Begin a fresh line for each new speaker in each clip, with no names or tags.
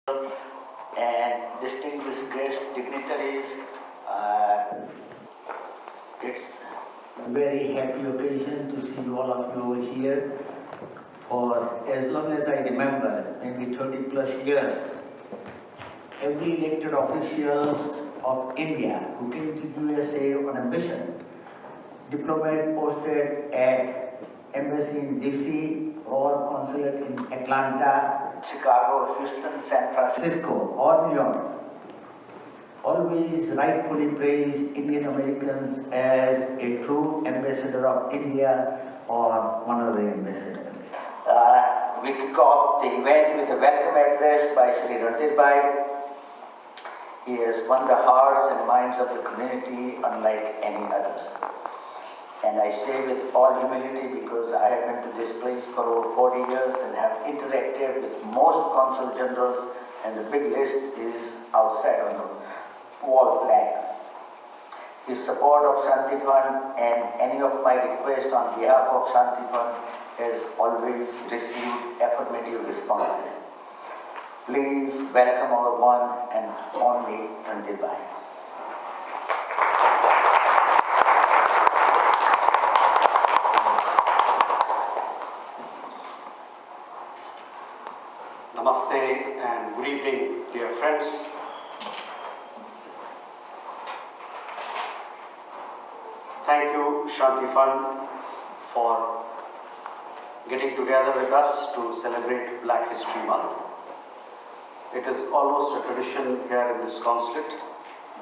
and distinguished guest dignitaries. It's a very happy occasion to see all of you over here. For as long as I remember, maybe 30 plus years, every elected officials of India who came to USA on a mission, diplomat posted at embassy in DC or consulate in Atlanta, Chicago, Houston, San Francisco, or New York, always rightfully praise Indian Americans as a true ambassador of India or honorary ambassador. We kick off the event with a welcome address by Sri Randir Bhai. He has won the hearts and minds of the community unlike any others. And I say with all humility because I have been to this place for over 40 years and have interacted with most consul generals, and the big list is outside on the wall plaque. His support of Shanti Fund and any of my requests on behalf of Shanti Fund has always received affirmative responses. Please welcome our one and only Randir Bhai.
Namaste and good evening, dear friends. Thank you, Shanti Fund, for getting together with us to celebrate Black History Month. It is almost a tradition here in this consulate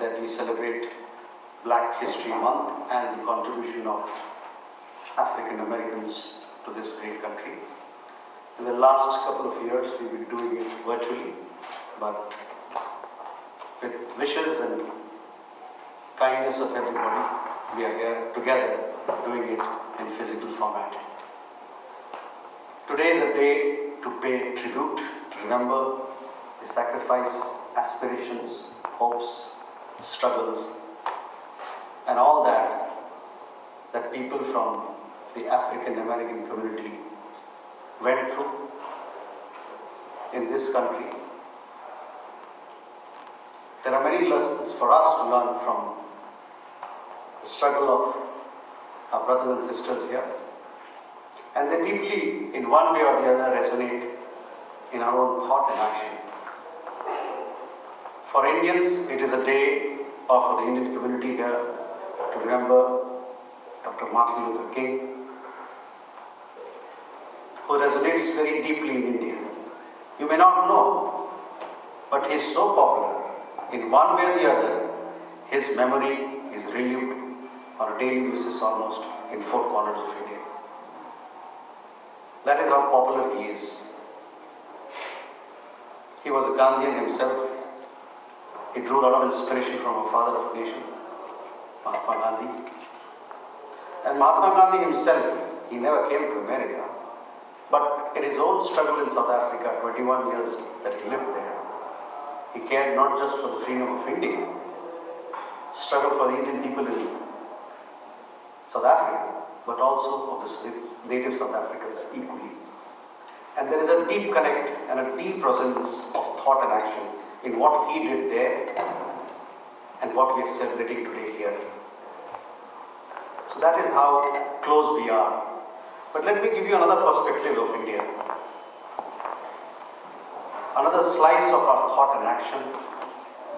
that we celebrate Black History Month and the contribution of African Americans to this great country. In the last couple of years, we've been doing it virtually, but with wishes and kindness of everybody, we are here together doing it in physical format. Today is a day to pay tribute, to remember the sacrifice, aspirations, hopes, struggles, and all that people from the African American community went through in this country. There are many lessons for us to learn from the struggle of our brothers and sisters here, and they deeply, in one way or the other, resonate in our own thought and action. For Indians, it is a day, or for the Indian community here, to remember Dr. Martin Luther King, who resonates very deeply in India. You may not know, but he is so popular. In one way or the other, his memory is relived on a daily basis almost in four corners of India. That is how popular he is. He was a Gandhian himself. He drew a lot of inspiration from our father of the nation, Mahatma Gandhi. And Mahatma Gandhi himself, he never came to America. But in his own struggle in South Africa, 21 years that he lived there, he cared not just for the freedom of India, struggle for the Indian people in South Africa, but also of the native South Africans equally. And there is a deep connect and a deep resonance of thought and action in what he did there and what we are celebrating today here. So that is how close we are. But let me give you another perspective of India. Another slice of our thought and action,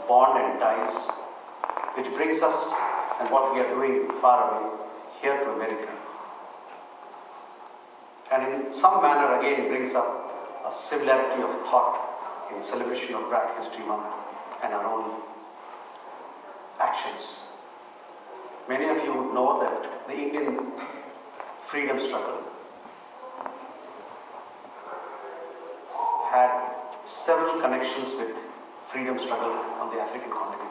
bond and ties, which brings us and what we are doing far away here to America. And in some manner again brings up a similarity of thought in celebration of Black History Month and our own actions. Many of you would know that the Indian freedom struggle had several connections with freedom struggle on the African continent.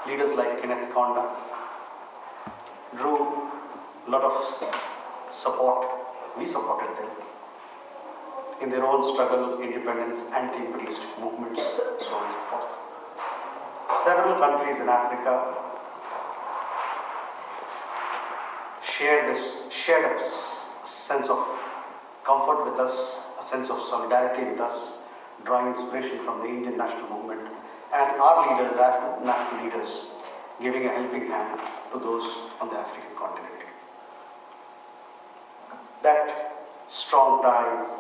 Leaders like Kenneth Kaunda drew a lot of support. We supported them in their own struggle, independence, anti-imperialist movements, so on and so forth. Several countries in Africa shared a sense of comfort with us, a sense of solidarity with us drawing inspiration from the Indian national movement and our leaders, as national leaders, giving a helping hand to those on the African continent. That strong ties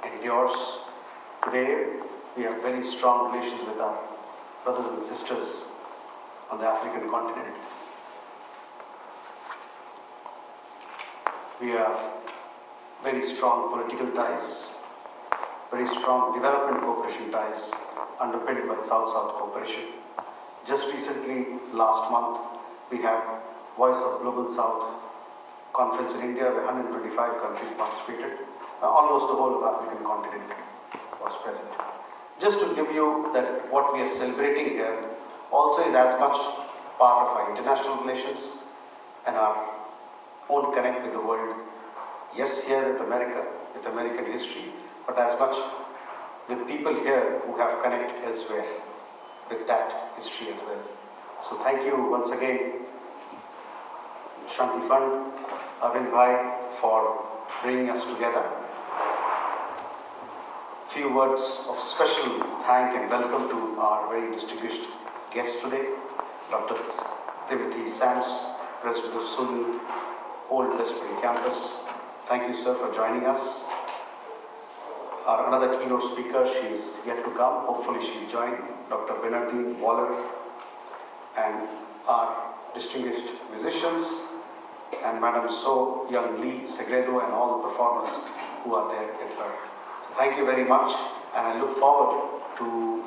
endures. Today, we have very strong relations with our brothers and sisters on the African continent. We have very strong political ties, very strong development cooperation ties underpinned by South-South cooperation. Just recently, last month, we had Voice of Global South conference in India where 125 countries participated. Almost the whole of African continent was present. Just to give you that what we are celebrating here also is as much part of our international relations and our own connect with the world. Yes, here with America, with American history, but as much with people here who have connect elsewhere with that history as well. So thank you once again, Shanti Fund, Arvind Bhai, for bringing us together. Few words of special thank and welcome to our very distinguished guest today, Dr. Timothy Sams, President of SUNY Old Westbury Campus. Thank you, sir, for joining us. Our another keynote speaker, she is yet to come. Hopefully she'll join, Dr. Benardine Waller, and our distinguished musicians, and Madam So Young Lee Segredo, and all the performers who are there with her. So thank you very much, and I look forward to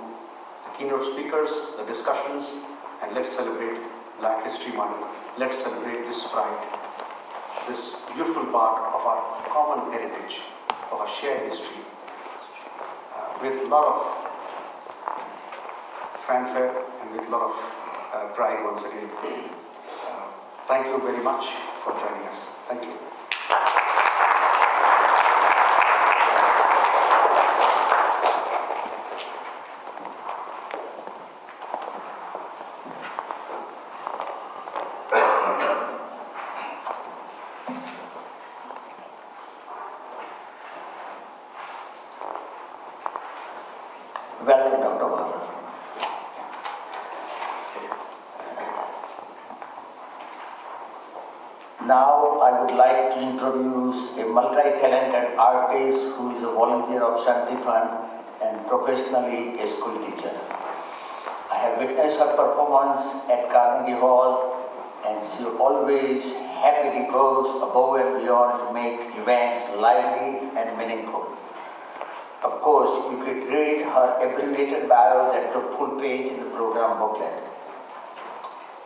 the keynote speakers, the discussions, and let's celebrate Black History Month. Let's celebrate this pride, this beautiful part of our common heritage, of our shared history, with a lot of fanfare and with a lot of pride once again. Thank you very much for joining us. Thank you.
Welcome, Dr. Waller. Now I would like to introduce a multi-talented artist who is a volunteer of Shanti Fund and professionally a school teacher. I have witnessed her performance at Carnegie Hall, and she always happily goes above and beyond to make events lively and meaningful. Of course, you could read her abbreviated bio that took full page in the program booklet.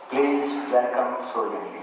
Please welcome Soyun Lee.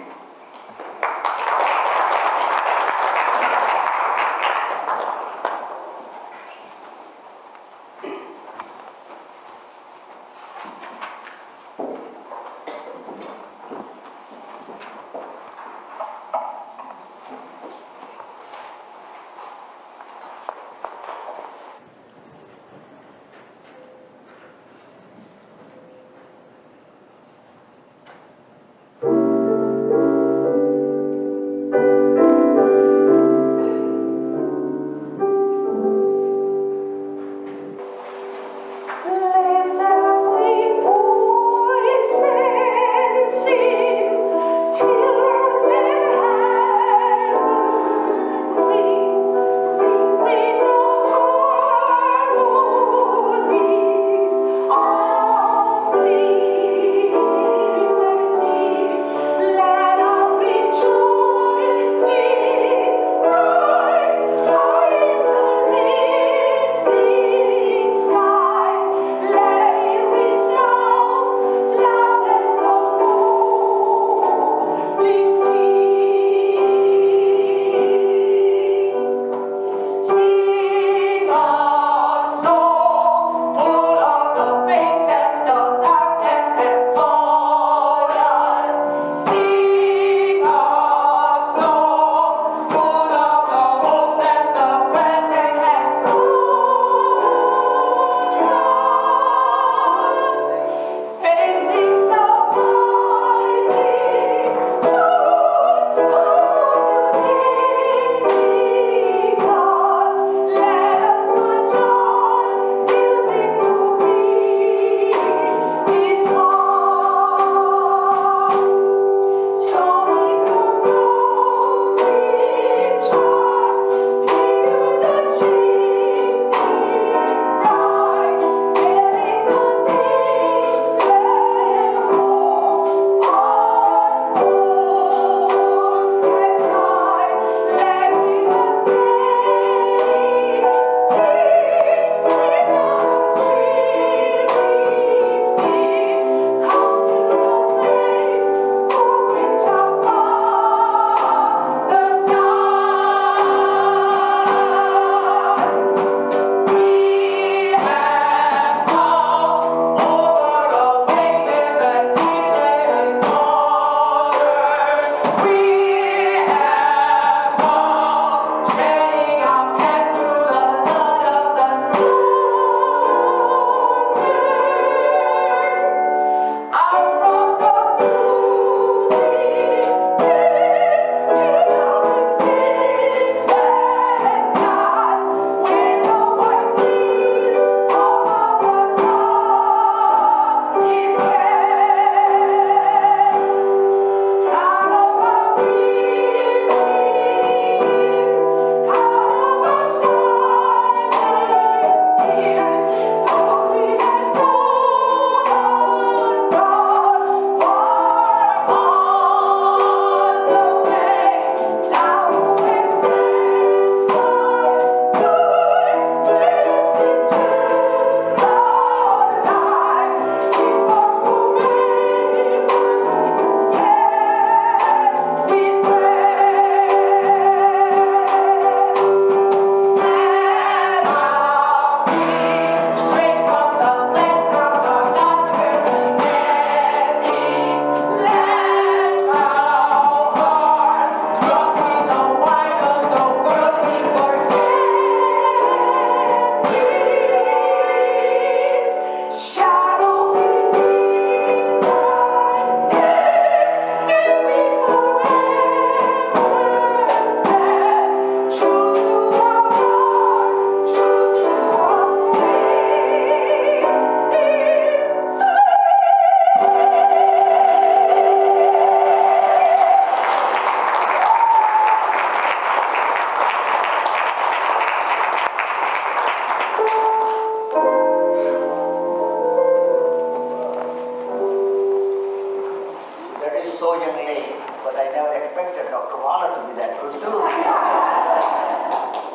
day, but I never expected Dr. Waller to be that good too.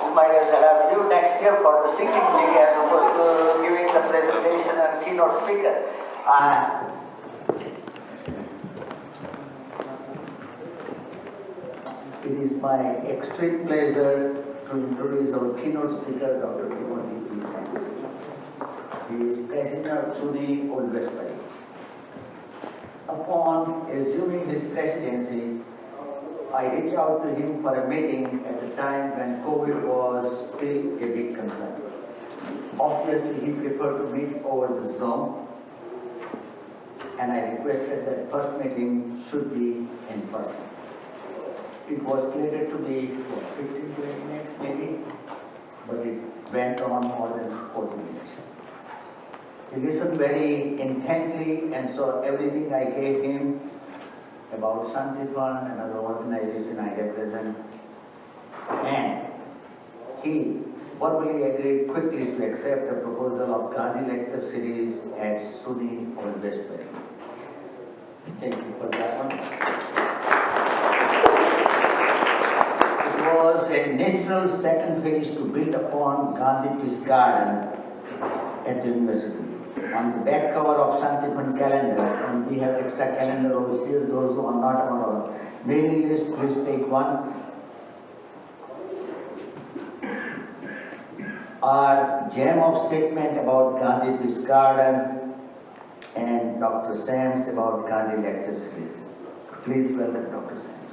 We might as well have you next year for the singing thing as opposed to giving the presentation and keynote speaker. It is my extreme pleasure to introduce our keynote speaker, Dr. Timothy P. Sands. He is President of SUNY Old Westbury. Upon assuming his presidency, I reached out to him for a meeting at the time when COVID was still a big concern. Obviously, he preferred to meet over the Zoom, and I requested that first meeting should be in person. It was slated to be 15-20 minutes maybe, but it went on more than 40 minutes. He listened very intently and saw everything I gave him about Santipan, another organization I represent, and he verbally agreed quickly to accept the proposal of Gandhi Lecture Series at SUNY Old Westbury. Thank you for that one. It was a natural second phase to build upon Gandhi Peace Garden at the university. On the back cover of Santipan calendar, and we have extra calendar over here, those who are not on our mailing list, please take one. Our gem of statement about Gandhi Peace Garden and Dr. Sands about Gandhi Lecture Series. Please welcome Dr. Sands.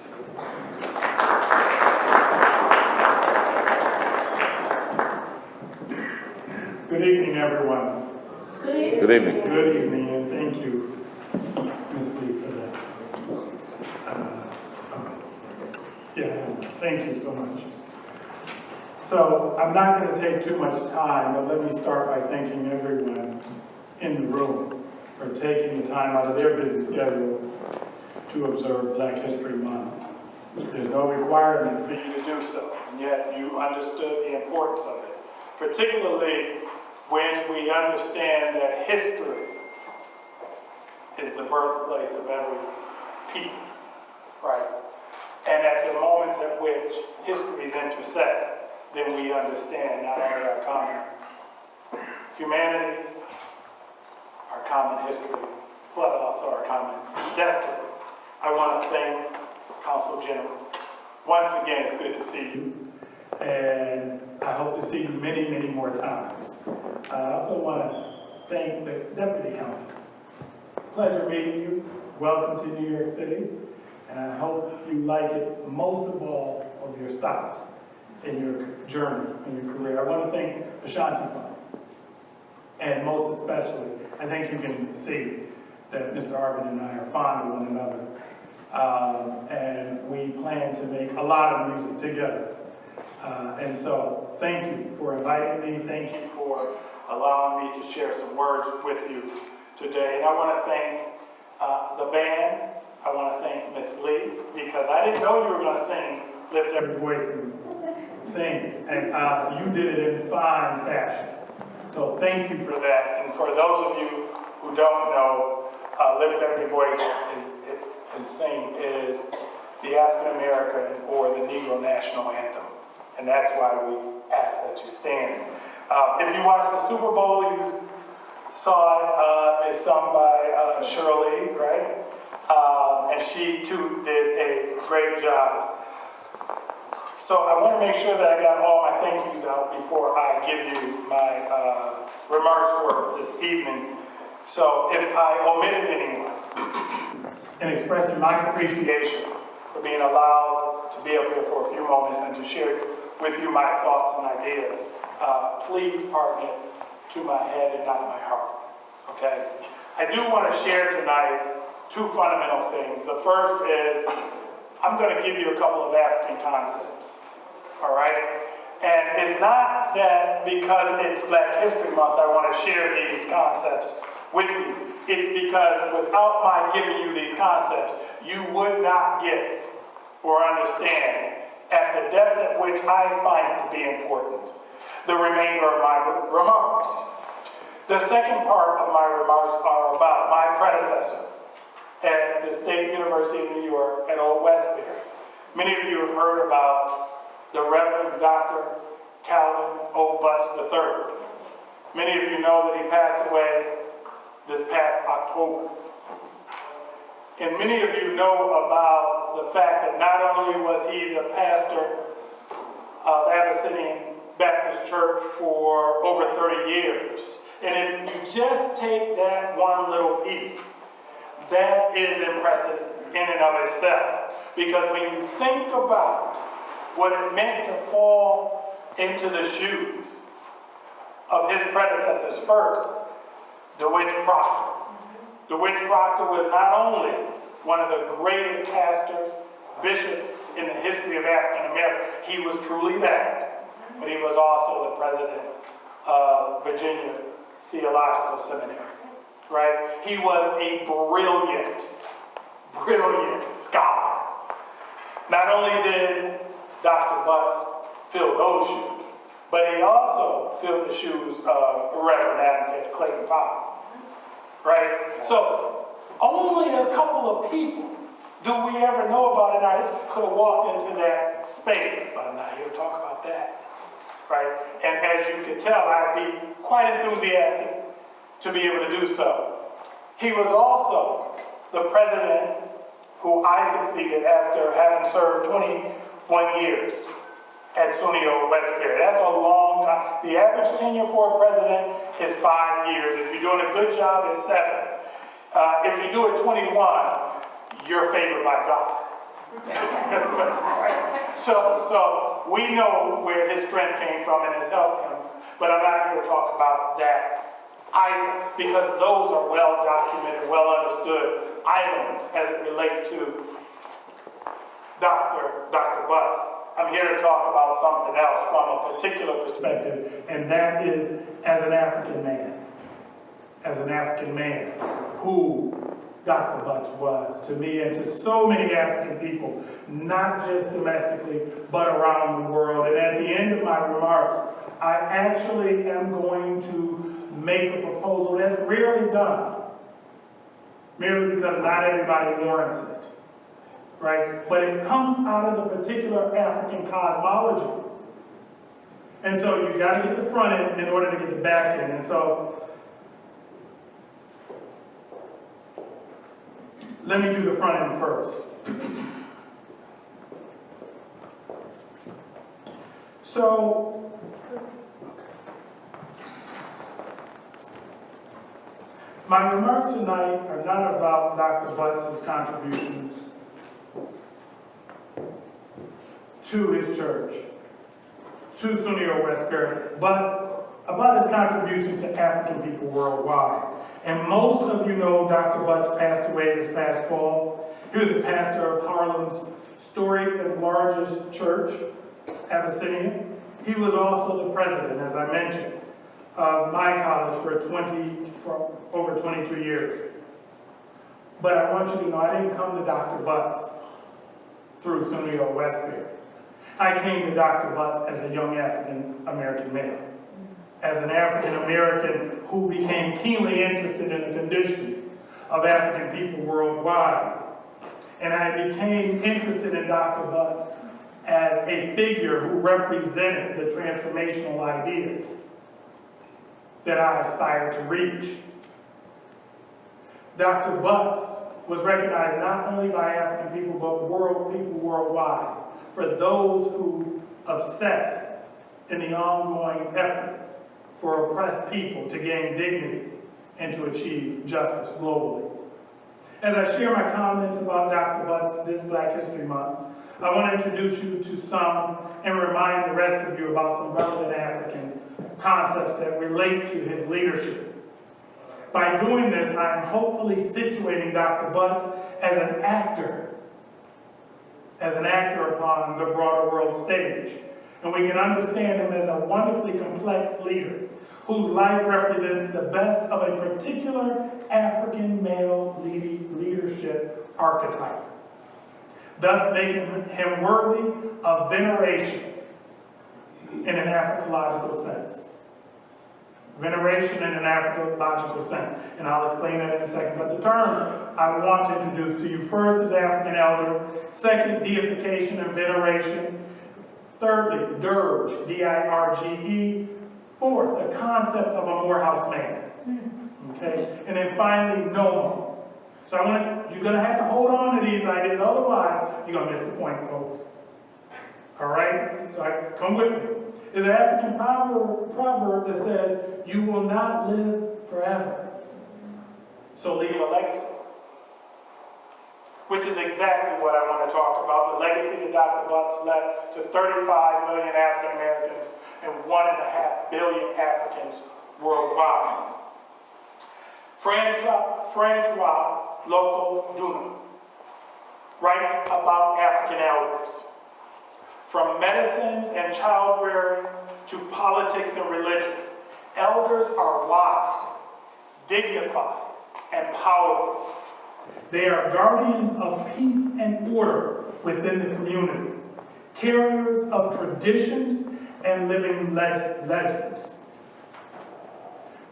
Good evening, everyone.
Good evening.
Good evening, and thank you, Ms. Lee, for that. Thank you so much. So I'm not going to take too much time, but let me start by thanking everyone in the room for taking the time out of their busy schedule to observe Black History Month. There's no requirement for you to do so, and yet you understood the importance of it, particularly when we understand that history is the birthplace of every people, right? And at the moments at which histories intersect, then we understand not only our common humanity, our common history, but also our common destiny. I want to thank Consul General. Once again, it's good to see you. And I hope to see you many, many more times. I also want to thank the Deputy Consul. Pleasure meeting you. Welcome to New York City. And I hope you like it most of all of your stops in your journey, in your career. I want to thank Ashanti Fund. And most especially, I think you can see that Mr. Arvind and I are fond of one another. And we plan to make a lot of music together. And so, thank you for inviting me. Thank you for allowing me to share some words with you today. And I want to thank the band. I want to thank Miss Lee, because I didn't know you were going to sing Lift Every Voice and Sing. And you did it in fine fashion. So thank you for that. And for those of you who don't know, Lift Every Voice and Sing is the African American or the Negro National Anthem. And that's why we ask that you stand. If you watched the Super Bowl, you saw it. It's sung by Shirley, right? And she too did a great job. So I want to make sure that I got all my thank yous out before I give you my remarks for this evening. So if I omitted anyone in expressing my appreciation for being allowed to be up here for a few moments and to share with you my thoughts and ideas, please pardon it to my head and not my heart, okay? I do want to share tonight two fundamental things. The first is, I'm going to give you a couple of African concepts, all right? And it's not that because it's Black History Month I want to share these concepts with you. It's because without my giving you these concepts, you would not get or understand at the depth at which I find it to be important the remainder of my remarks. The second part of my remarks are about my predecessor at the State University of New York at Old Westbury. Many of you have heard about the Reverend Dr. Calvin O. Butts III. Many of you know that he passed away this past October. And many of you know about the fact that not only was he the pastor of Abyssinian Baptist Church for over 30 years, and if you just take that one little piece, that is impressive in and of itself. Because when you think about what it meant to fall into the shoes of his predecessors first, DeWitt Proctor. DeWitt Proctor was not only one of the greatest pastors, bishops in the history of African America, he was truly that, but he was also the president of Virginia Theological Seminary, right? He was a brilliant scholar. Not only did Dr. Butts fill those shoes, but he also filled the shoes of Reverend Adam Clayton Powell, right? So only a couple of people do we ever know about in our history could have walked into that space, but I'm not here to talk about that, right? And as you can tell, I'd be quite enthusiastic to be able to do so. He was also the president who I succeeded after having served 21 years at SUNY Old Westbury. That's a long time. The average tenure for a president is 5 years. If you're doing a good job, it's 7. If you do it 21, you're favored by God. So we know where his strength came from and his help came from, but I'm not here to talk about that either, because those are well documented, well understood items as it relates to Dr. Butts. I'm here to talk about something else from a particular perspective, and that is as an African man, who Dr. Butts was to me and to so many African people, not just domestically, but around the world. And at the end of my remarks, I actually am going to make a proposal that's rarely done, merely because not everybody warrants it, right? But it comes out of the particular African cosmology. And so you got to get the front end in order to get the back end. And so let me do the front end first. So, my remarks tonight are not about Dr. Butts' contributions to his church, to SUNY Old Westbury, but about his contributions to African people worldwide. And most of you know Dr. Butts passed away this past fall. He was a pastor of Harlem's storied and largest church, Abyssinian. He was also the president, as I mentioned, of my college for over 22 years. But I want you to know I didn't come to Dr. Butts through SUNY Old Westbury. I came to Dr. Butts as a young African-American male, as an African-American who became keenly interested in the condition of African people worldwide. And I became interested in Dr. Butts as a figure who represented the transformational ideas that I aspired to reach. Dr. Butts was recognized not only by African people, but people worldwide for those who obsessed in the ongoing effort for oppressed people to gain dignity and to achieve justice globally. As I share my comments about Dr. Butts this Black History Month, I want to introduce you to some and remind the rest of you about some relevant African concepts that relate to his leadership. By doing this, I'm hopefully situating Dr. Butts as an actor upon the broader world stage. And we can understand him as a wonderfully complex leader whose life represents the best of a particular African male leadership archetype, thus making him worthy of veneration in an Africological sense. Veneration in an anthropological sense, and I'll explain that in a second. But the terms I want to introduce to you first is African elder, second, deification and veneration, thirdly, dirge, D-I-R-G-E, fourth, the concept of a Morehouse man, okay, and then finally, Noma. So you're going to have to hold on to these ideas, otherwise you're going to miss the point, folks. All right? So come with me. There's an African proverb that says, you will not live forever, so leave a legacy. Which is exactly what I want to talk about, the legacy that Dr. Butts left to 35 million African Americans and 1.5 billion Africans worldwide. Francois Loco Duna writes about African elders. From medicines and childbearing to politics and religion, elders are wise, dignified, and powerful. They are guardians of peace and order within the community, carriers of traditions and living legends.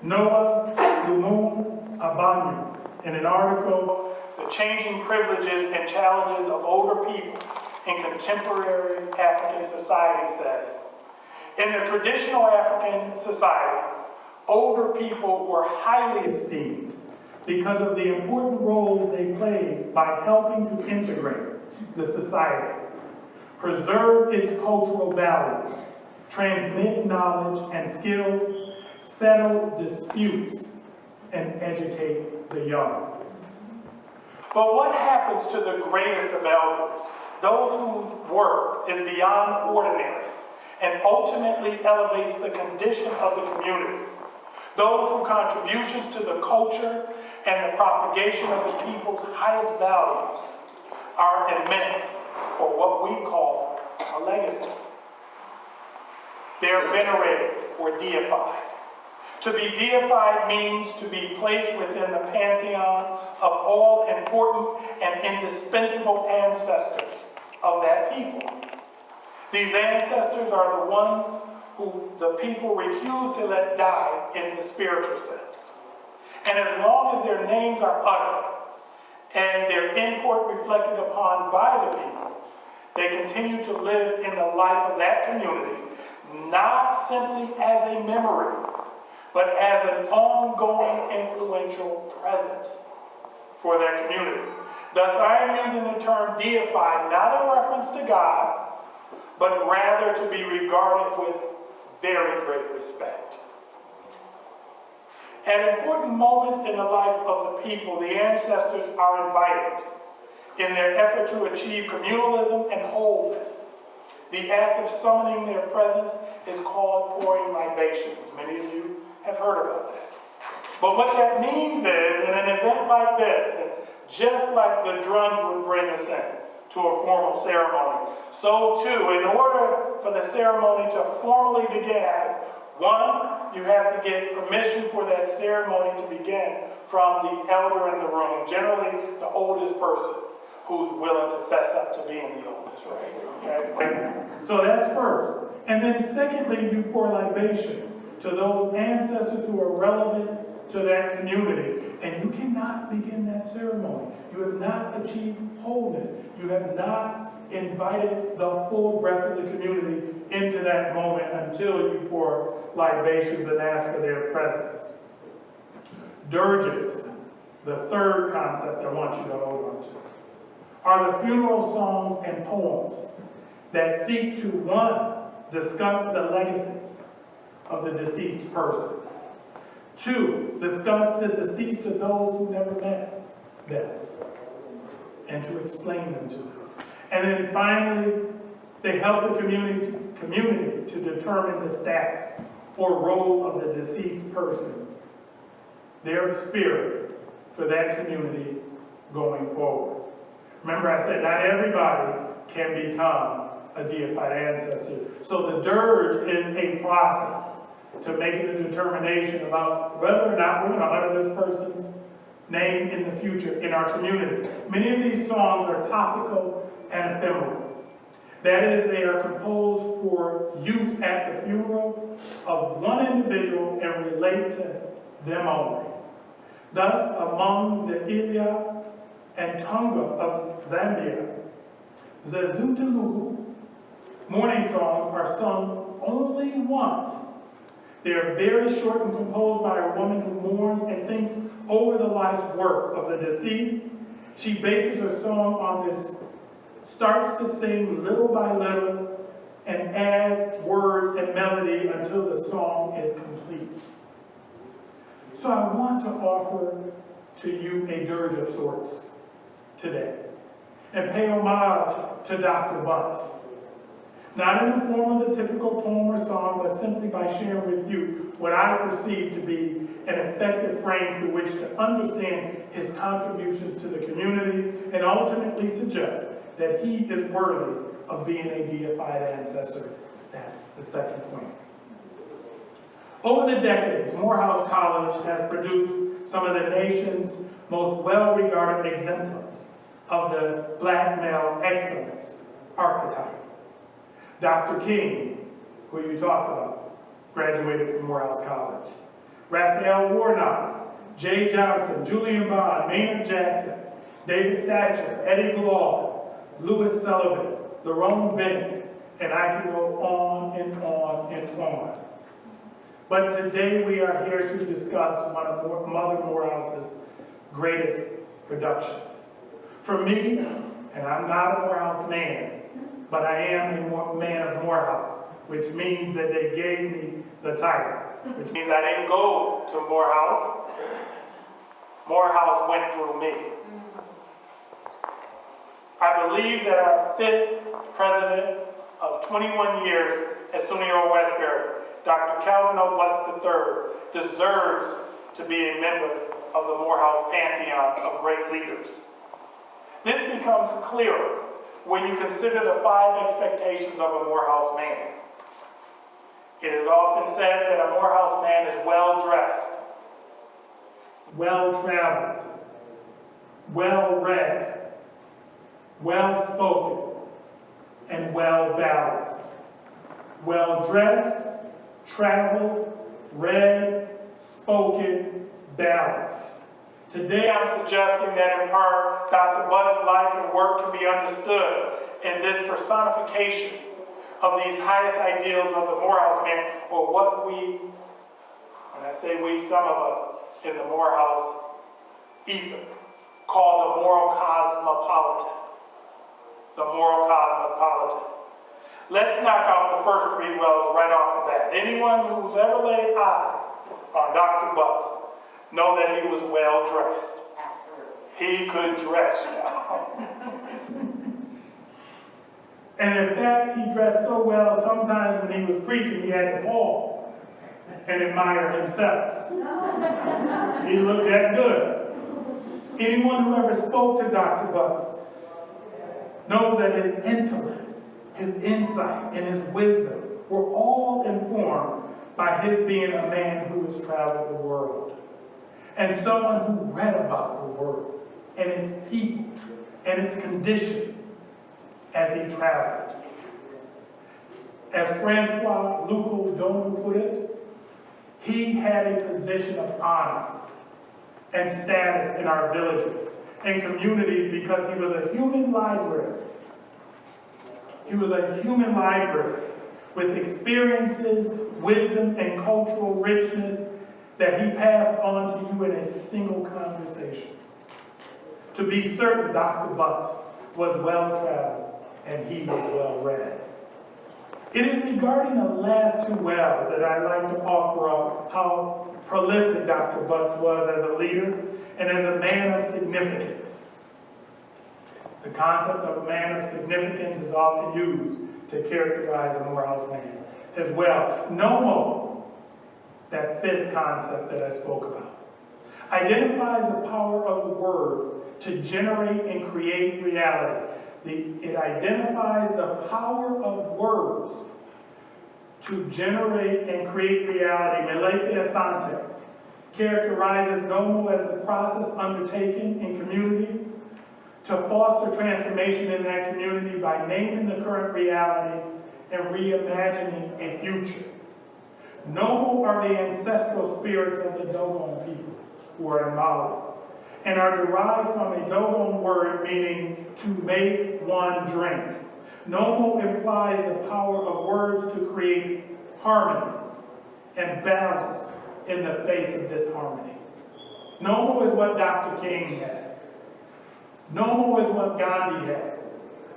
Noah Lumumba Abanyu, in an article, The Changing Privileges and Challenges of Older People in Contemporary African Society, says, in the traditional African society, older people were highly esteemed because of the important roles they played by helping to integrate the society, preserve its cultural values, transmit knowledge and skills, settle disputes, and educate the young. But what happens to the greatest of elders, those whose work is beyond ordinary and ultimately elevates the condition of the community, those whose contributions to the culture and the propagation of the people's highest values are immense, or what we call a legacy? They are venerated or deified. To be deified means to be placed within the pantheon of all important and indispensable ancestors of that people. These ancestors are the ones who the people refuse to let die in the spiritual sense. And as long as their names are uttered and their import reflected upon by the people, they continue to live in the life of that community, not simply as a memory, but as an ongoing influential presence for that community. Thus, I am using the term deified not in reference to God, but rather to be regarded with very great respect. At important moments in the life of the people, the ancestors are invited in their effort to achieve communalism and wholeness. The act of summoning their presence is called pouring libations. Many of you have heard about that. But what that means is, in an event like this, just like the drums would bring us in to a formal ceremony, so too, in order for the ceremony to formally begin, one, you have to get permission for that ceremony to begin from the elder in the room, generally the oldest person who's willing to fess up to being the oldest, right? Okay? So that's first. And then secondly, you pour libation to those ancestors who are relevant to that community. And you cannot begin that ceremony. You have not achieved wholeness. You have not invited the full breadth of the community into that moment until you pour libations and ask for their presence. Dirges, the third concept I want you to hold on to, are the funeral songs and poems that seek to, one, discuss the legacy of the deceased person. Two, discuss the deceased to those who never met them, and to explain them to them. And then finally, they help the community to determine the status or role of the deceased person, their spirit for that community going forward. Remember, I said not everybody can become a deified ancestor. So the dirge is a process to making a determination about whether or not we're going to honor this person's name in the future in our community. Many of these songs are topical and ephemeral. That is, they are composed for use at the funeral of one individual and relate to them only. Thus, among the Ilya and Tonga of Zambia, Zazutalugu, mourning songs are sung only once. They are very short and composed by a woman who mourns and thinks over the life's work of the deceased. She bases her song on this, starts to sing little by little, and adds words and melody until the song is complete. So I want to offer to you a dirge of sorts today and pay homage to Dr. Bunce. Not in the form of the typical poem or song, but simply by sharing with you what I perceive to be an effective frame through which to understand his contributions to the community and ultimately suggest that he is worthy of being a deified ancestor. That's the second point. Over the decades, Morehouse College has produced some of the nation's most well-regarded exemplars of the black male excellence archetype. Dr. King, who you talked about, graduated from Morehouse College. Raphael Warnock, Jay Johnson, Julian Bond, Maynard Jackson, David Satcher, Eddie Glaude, Louis Sullivan, Lerone Bennett, and I can go on and on and on. But today we are here to discuss one of Mother Morehouse's greatest productions. For me, and I'm not a Morehouse man, but I am a man of Morehouse, which means that they gave me the title, which means I didn't go to Morehouse. Morehouse went through me. I believe that our fifth president of 21 years at SUNY Old Westbury, Dr. Calvin O. Butts III, deserves to be a member of the Morehouse pantheon of great leaders. This becomes clearer when you consider the 5 expectations of a Morehouse man. It is often said that a Morehouse man is well-dressed, well-traveled, well-read, well-spoken, and well-balanced. Well-dressed, traveled, read, spoken, balanced. Today I'm suggesting that in part, Dr. Butt's life and work can be understood in this personification of these highest ideals of the Morehouse man, or what we, when I say we, some of us in the Morehouse ether, call the moral cosmopolitan. The moral cosmopolitan. Let's knock out the first 3 wells right off the bat. Anyone who's ever laid eyes on Dr. Butts know that he was well dressed. Absolutely. He could dress, y'all. And in fact, he dressed so well, sometimes when he was preaching, he had to pause and admire himself. He looked that good. Anyone who ever spoke to Dr. Butts knows that his intellect, his insight, and his wisdom were all informed by his being a man who has traveled the world. And someone who read about the world and its people and its condition as he traveled. As Francois Luco Dono put it, he had a position of honor and status in our villages and communities because he was a human library. He was a human library with experiences, wisdom, and cultural richness that he passed on to you in a single conversation. To be certain, Dr. Butts was well-traveled and he was well-read. It is regarding the last 2 wells that I'd like to offer up how prolific Dr. Butts was as a leader and as a man of significance. The concept of a man of significance is often used to characterize a Morehouse man as well. No more that 5th concept that I spoke about. Identifies the power of the word to generate and create reality. It identifies the power of words to generate and create reality. Melefe characterizes Nomo as the process undertaken in community to foster transformation in that community by naming the current reality and reimagining a future. Noble are the ancestral spirits of the Dogon people who are in Mali and are derived from a Dogon word meaning to make one drink. Noble implies the power of words to create harmony and balance in the face of disharmony. Noble is what Dr. King had. Noble is what Gandhi had.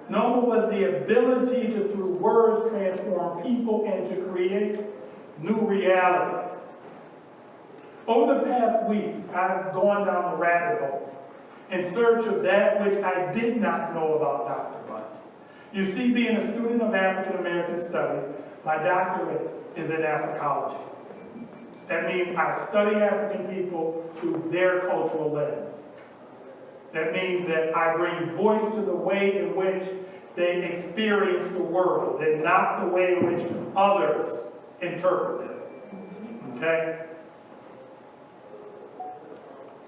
Noble was the ability to, through words, transform people and to create new realities. Over the past weeks, I've gone down the rabbit hole in search of that which I did not know about Dr. Butts. You see, being a student of African American Studies, my doctorate is in Africology. That means I study African people through their cultural lens. That means that I bring voice to the way in which they experience the world and not the way in which others interpret them. Okay?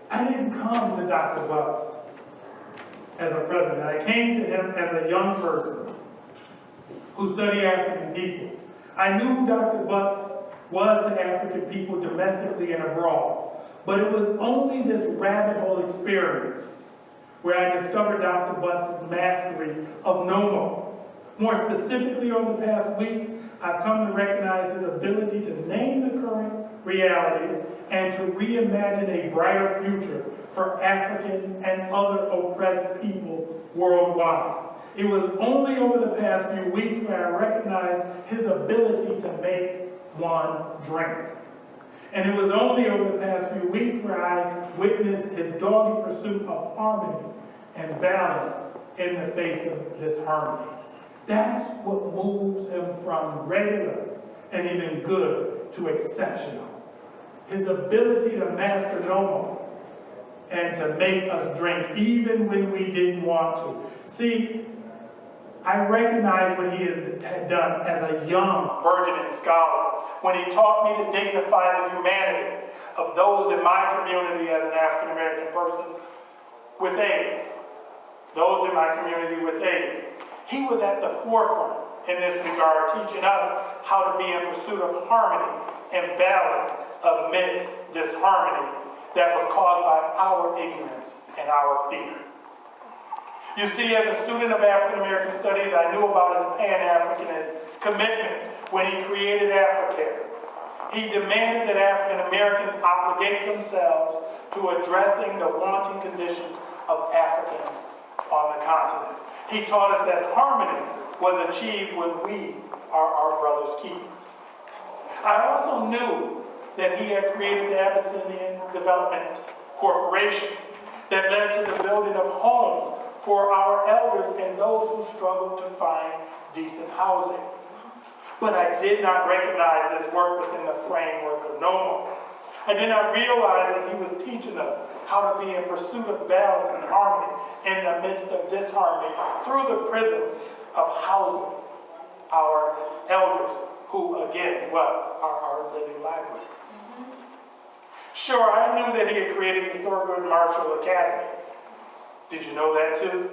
I didn't come to Dr. Butts as a president. I came to him as a young person who studied African people. I knew who Dr. Butts was to African people domestically and abroad. But it was only this rabbit hole experience where I discovered Dr. Butts' mastery of Nomo. More specifically, over the past weeks, I've come to recognize his ability to name the current reality and to reimagine a brighter future for Africans and other oppressed people worldwide. It was only over the past few weeks where I recognized his ability to make one drink. And it was only over the past few weeks where I witnessed his dogged pursuit of harmony and balance in the face of disharmony. That's what moves him from regular and even good to exceptional. His ability to master Nomo and to make us drink even when we didn't want to. See, I recognize what he had done as a young, burgeoning scholar when he taught me to dignify the humanity of those in my community as an African American person with AIDS. Those in my community with AIDS. He was at the forefront in this regard, teaching us how to be in pursuit of harmony and balance amidst disharmony that was caused by our ignorance and our fear. You see, as a student of African American Studies, I knew about his Pan-Africanist commitment when he created Africare. He demanded that African Americans obligate themselves to addressing the wanting conditions of Africans on the continent. He taught us that harmony was achieved when we are our brother's keeper. I also knew that he had created the Abyssinian Development Corporation that led to the building of homes for our elders and those who struggled to find decent housing. But I did not recognize this work within the framework of Nomo. I did not realize that he was teaching us how to be in pursuit of balance and harmony in the midst of disharmony through the prism of housing our elders, who again, are our living libraries. Sure, I knew that he had created the Thurgood Marshall Academy. Did you know that too?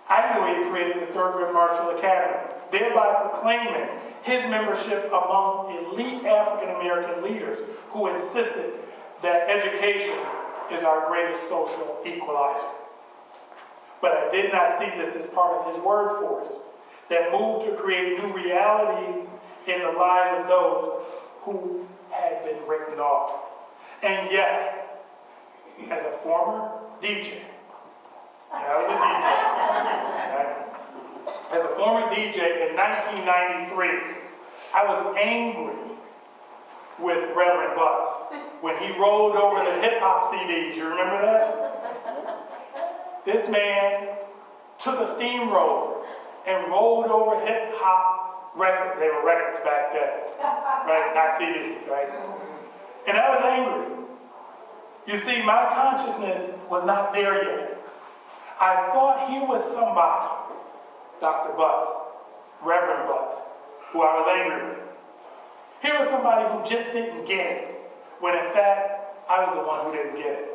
I knew he had created the Thurgood Marshall Academy, thereby proclaiming his membership among elite African American leaders who insisted that education is our greatest social equalizer. But I did not see this as part of his word force that moved to create new realities in the lives of those who had been written off. And yes, as a former DJ, I was a DJ, right? As a former DJ in 1993, I was angry with Reverend Butts when he rolled over the hip-hop CDs. You remember that? This man took a steamroller and rolled over hip-hop records. They were records back then, right? Not CDs, right? And I was angry. You see, my consciousness was not there yet. I thought he was somebody, Dr. Butts, Reverend Butts, who I was angry with. Here was somebody who just didn't get it, when in fact, I was the one who didn't get it.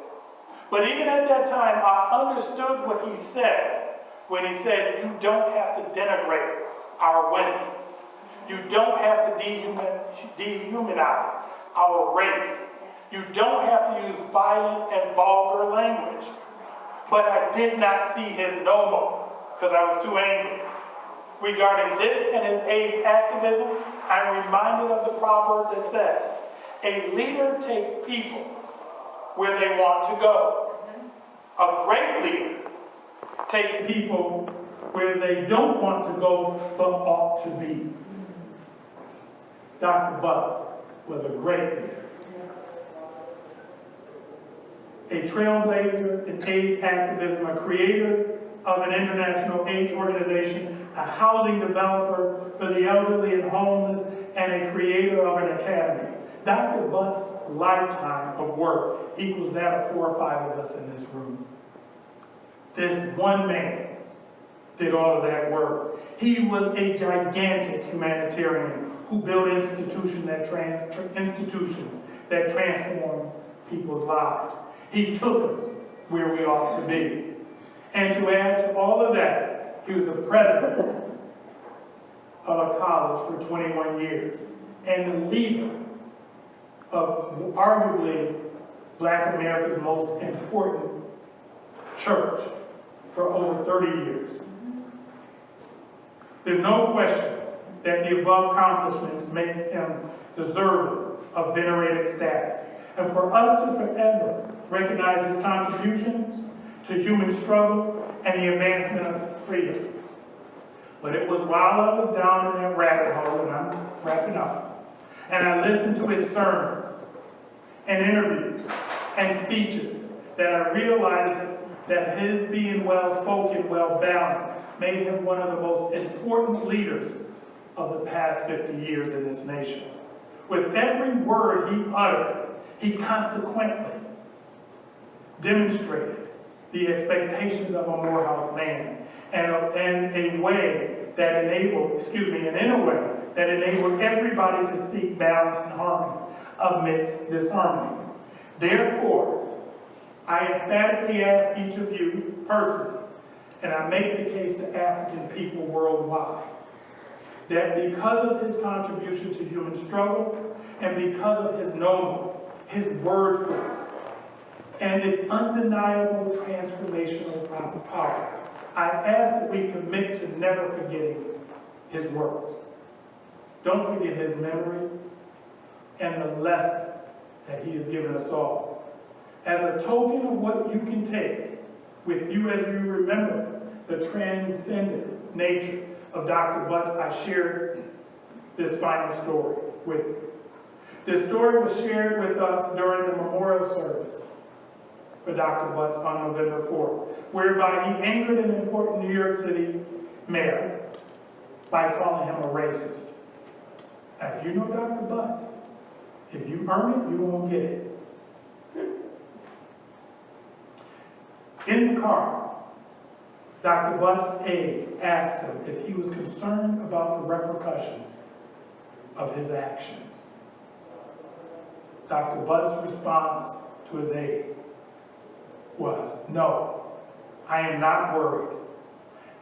But even at that time, I understood what he said when he said, you don't have to denigrate our women. You don't have to dehumanize our race. You don't have to use violent and vulgar language. But I did not see his no more because I was too angry. Regarding this and his AIDS activism, I'm reminded of the proverb that says, a leader takes people where they want to go. A great leader takes people where they don't want to go but ought to be. Dr. Butts was a great leader. A trailblazer in AIDS activism, a creator of an international AIDS organization, a housing developer for the elderly and homeless, and a creator of an academy. Dr. Butts' lifetime of work equals that of 4 or 5 of us in this room. This one man did all of that work. He was a gigantic humanitarian who built institutions that transform people's lives. He took us where we ought to be. And to add to all of that, he was the president of a college for 21 years and the leader of arguably Black America's most important church for over 30 years. There's no question that the above accomplishments make him deserving of venerated status. And for us to forever recognize his contributions to human struggle and the advancement of freedom. But it was while I was down in that rabbit hole, and I'm wrapping up, and I listened to his sermons and interviews and speeches that I realized that his being well-spoken, well-balanced, made him one of the most important leaders of the past 50 years in this nation. With every word he uttered, he consequently demonstrated the expectations of a Morehouse man and in a way that enabled everybody to seek balance and harmony amidst disharmony. Therefore, I emphatically ask each of you personally, and I make the case to African people worldwide, that because of his contribution to human struggle and because of his know, his word force, and its undeniable transformational power, I ask that we commit to never forgetting his words. Don't forget his memory and the lessons that he has given us all. As a token of what you can take with you as you remember the transcendent nature of Dr. Butts, I shared this final story with you. This story was shared with us during the memorial service for Dr. Butts on November 4th, whereby he angered an important New York City mayor by calling him a racist. Now, if you know Dr. Butts, if you earn it, you won't get it. In the car, Dr. Butts' aide asked him if he was concerned about the repercussions of his actions. Dr. Butts' response to his aide was, "No, I am not worried,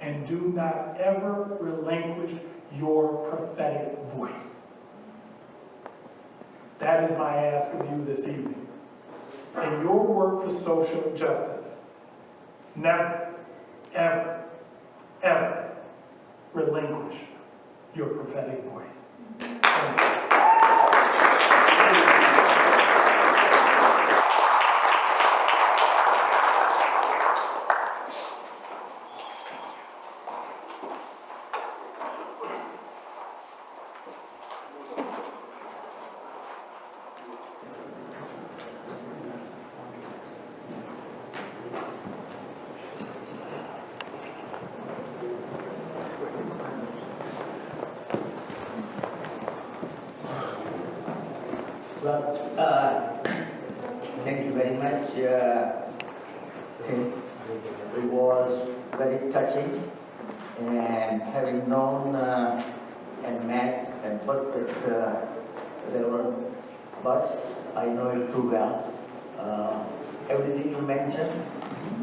and do not ever relinquish your prophetic voice." That is my ask of you this evening. In your work for social justice, never, ever, ever relinquish your prophetic voice. Thank you.
Well, thank you very much. It was very touching, and having known and met and worked with Reverend Butts, I know it too well. everything you mentioned.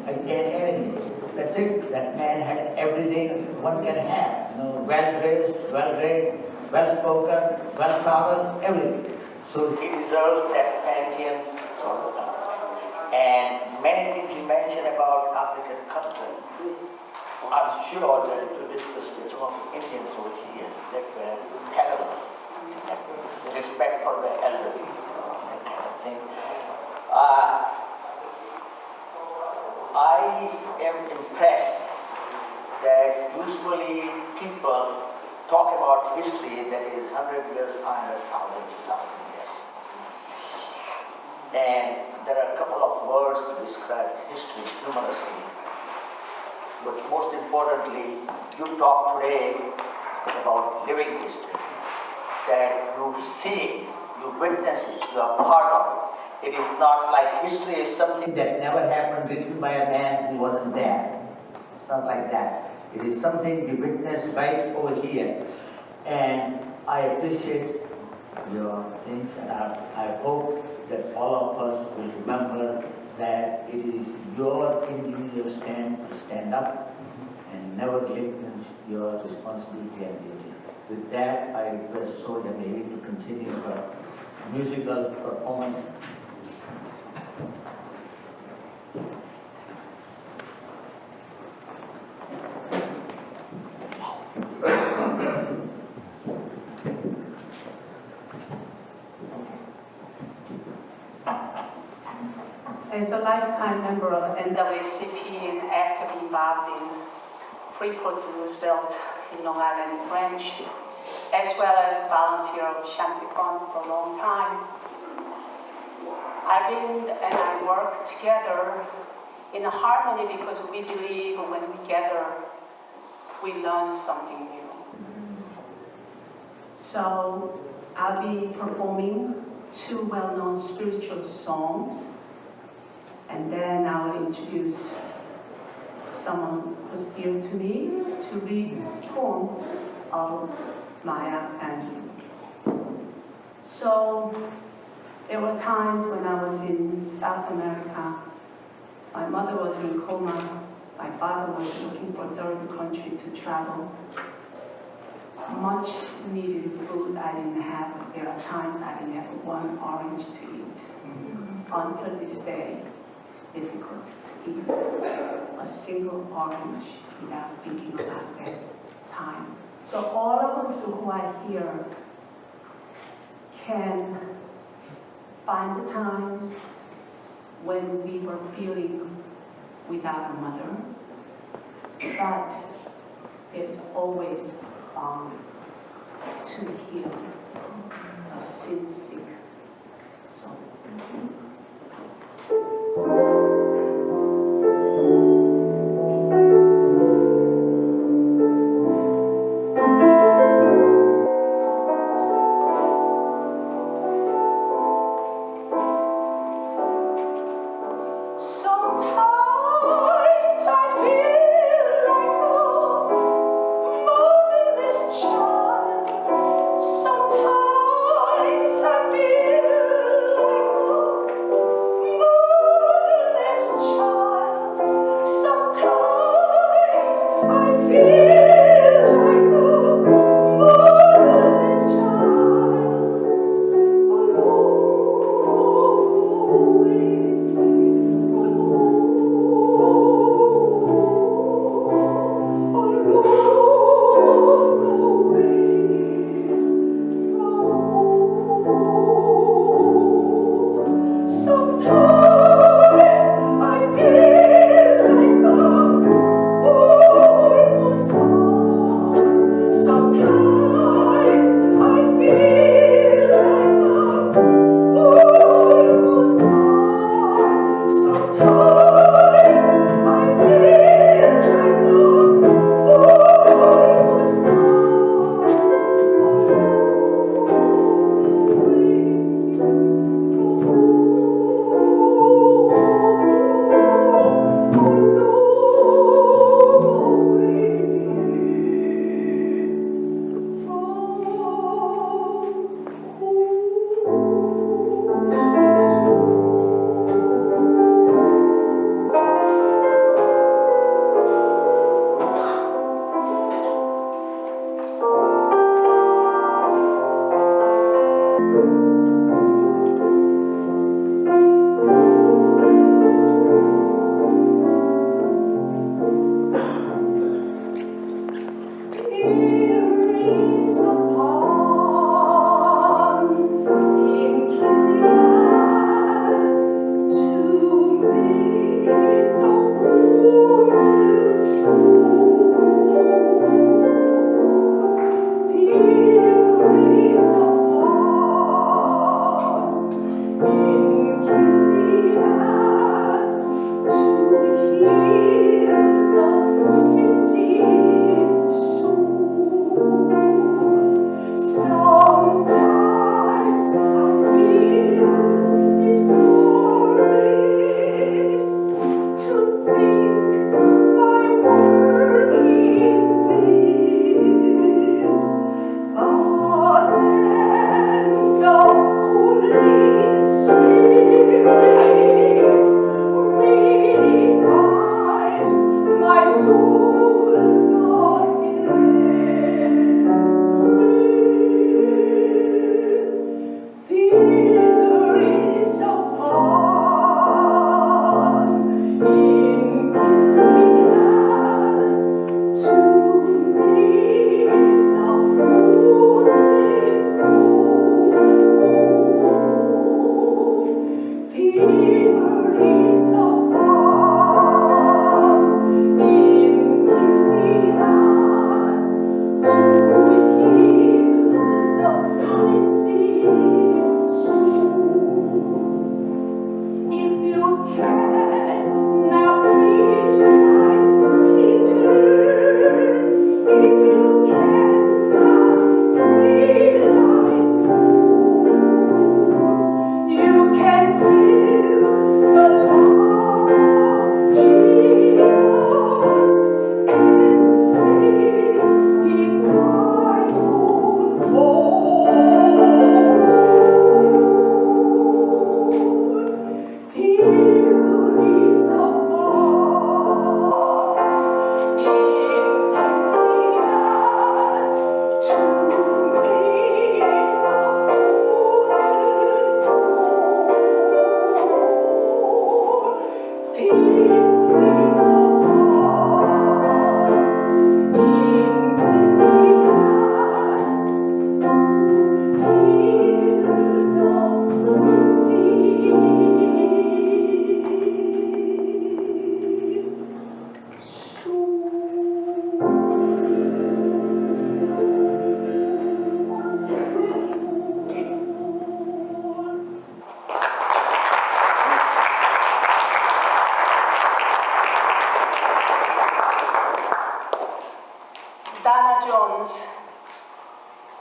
I can't add anything. That's it. That man had everything one can have. You know, well-dressed, well-read, well-spoken, well-traveled, everything. So he deserves that pantheon sort of thing. And many things he mentioned about African culture. I'm sure already to discuss with some of the Indians over here that were parallel. That was the respect for the elderly, that kind of thing. I am impressed that usually people talk about history that is 100 years, 500, 1,000, 2,000 years. And there are a couple of words to describe history humorously. But most importantly, you talk today about living history, that you see it, you witness it, you are part of it. It is not like history is something that never happened, written by a man who wasn't there. It's not like that. It is something we witness right over here. And I appreciate your things, and I hope that all of us will remember that it is your individual stand to stand up and never neglect your responsibility and duty. With that, I request Sonia Devi to continue her musical performance.
As a lifetime member of NAACP and actively involved in Freeport Roosevelt in Long Island branch, as well as volunteer of Shanti Fund for a long time, Arvind and I work together in harmony because we believe when we gather, we learn something new. So I'll be performing 2 well-known spiritual songs, and then I'll introduce someone who's dear to me to read a poem of Maya Angelou. So there were times when I was in South America. My mother was in coma. My father was looking for a third country to travel. Much needed food I didn't have. There are times I didn't have one orange to eat. Until this day, it's difficult to eat a single orange without thinking about that time. So all of us who are here can find the times when we were feeling without a mother, but there's always balm to heal a sin-sick soul.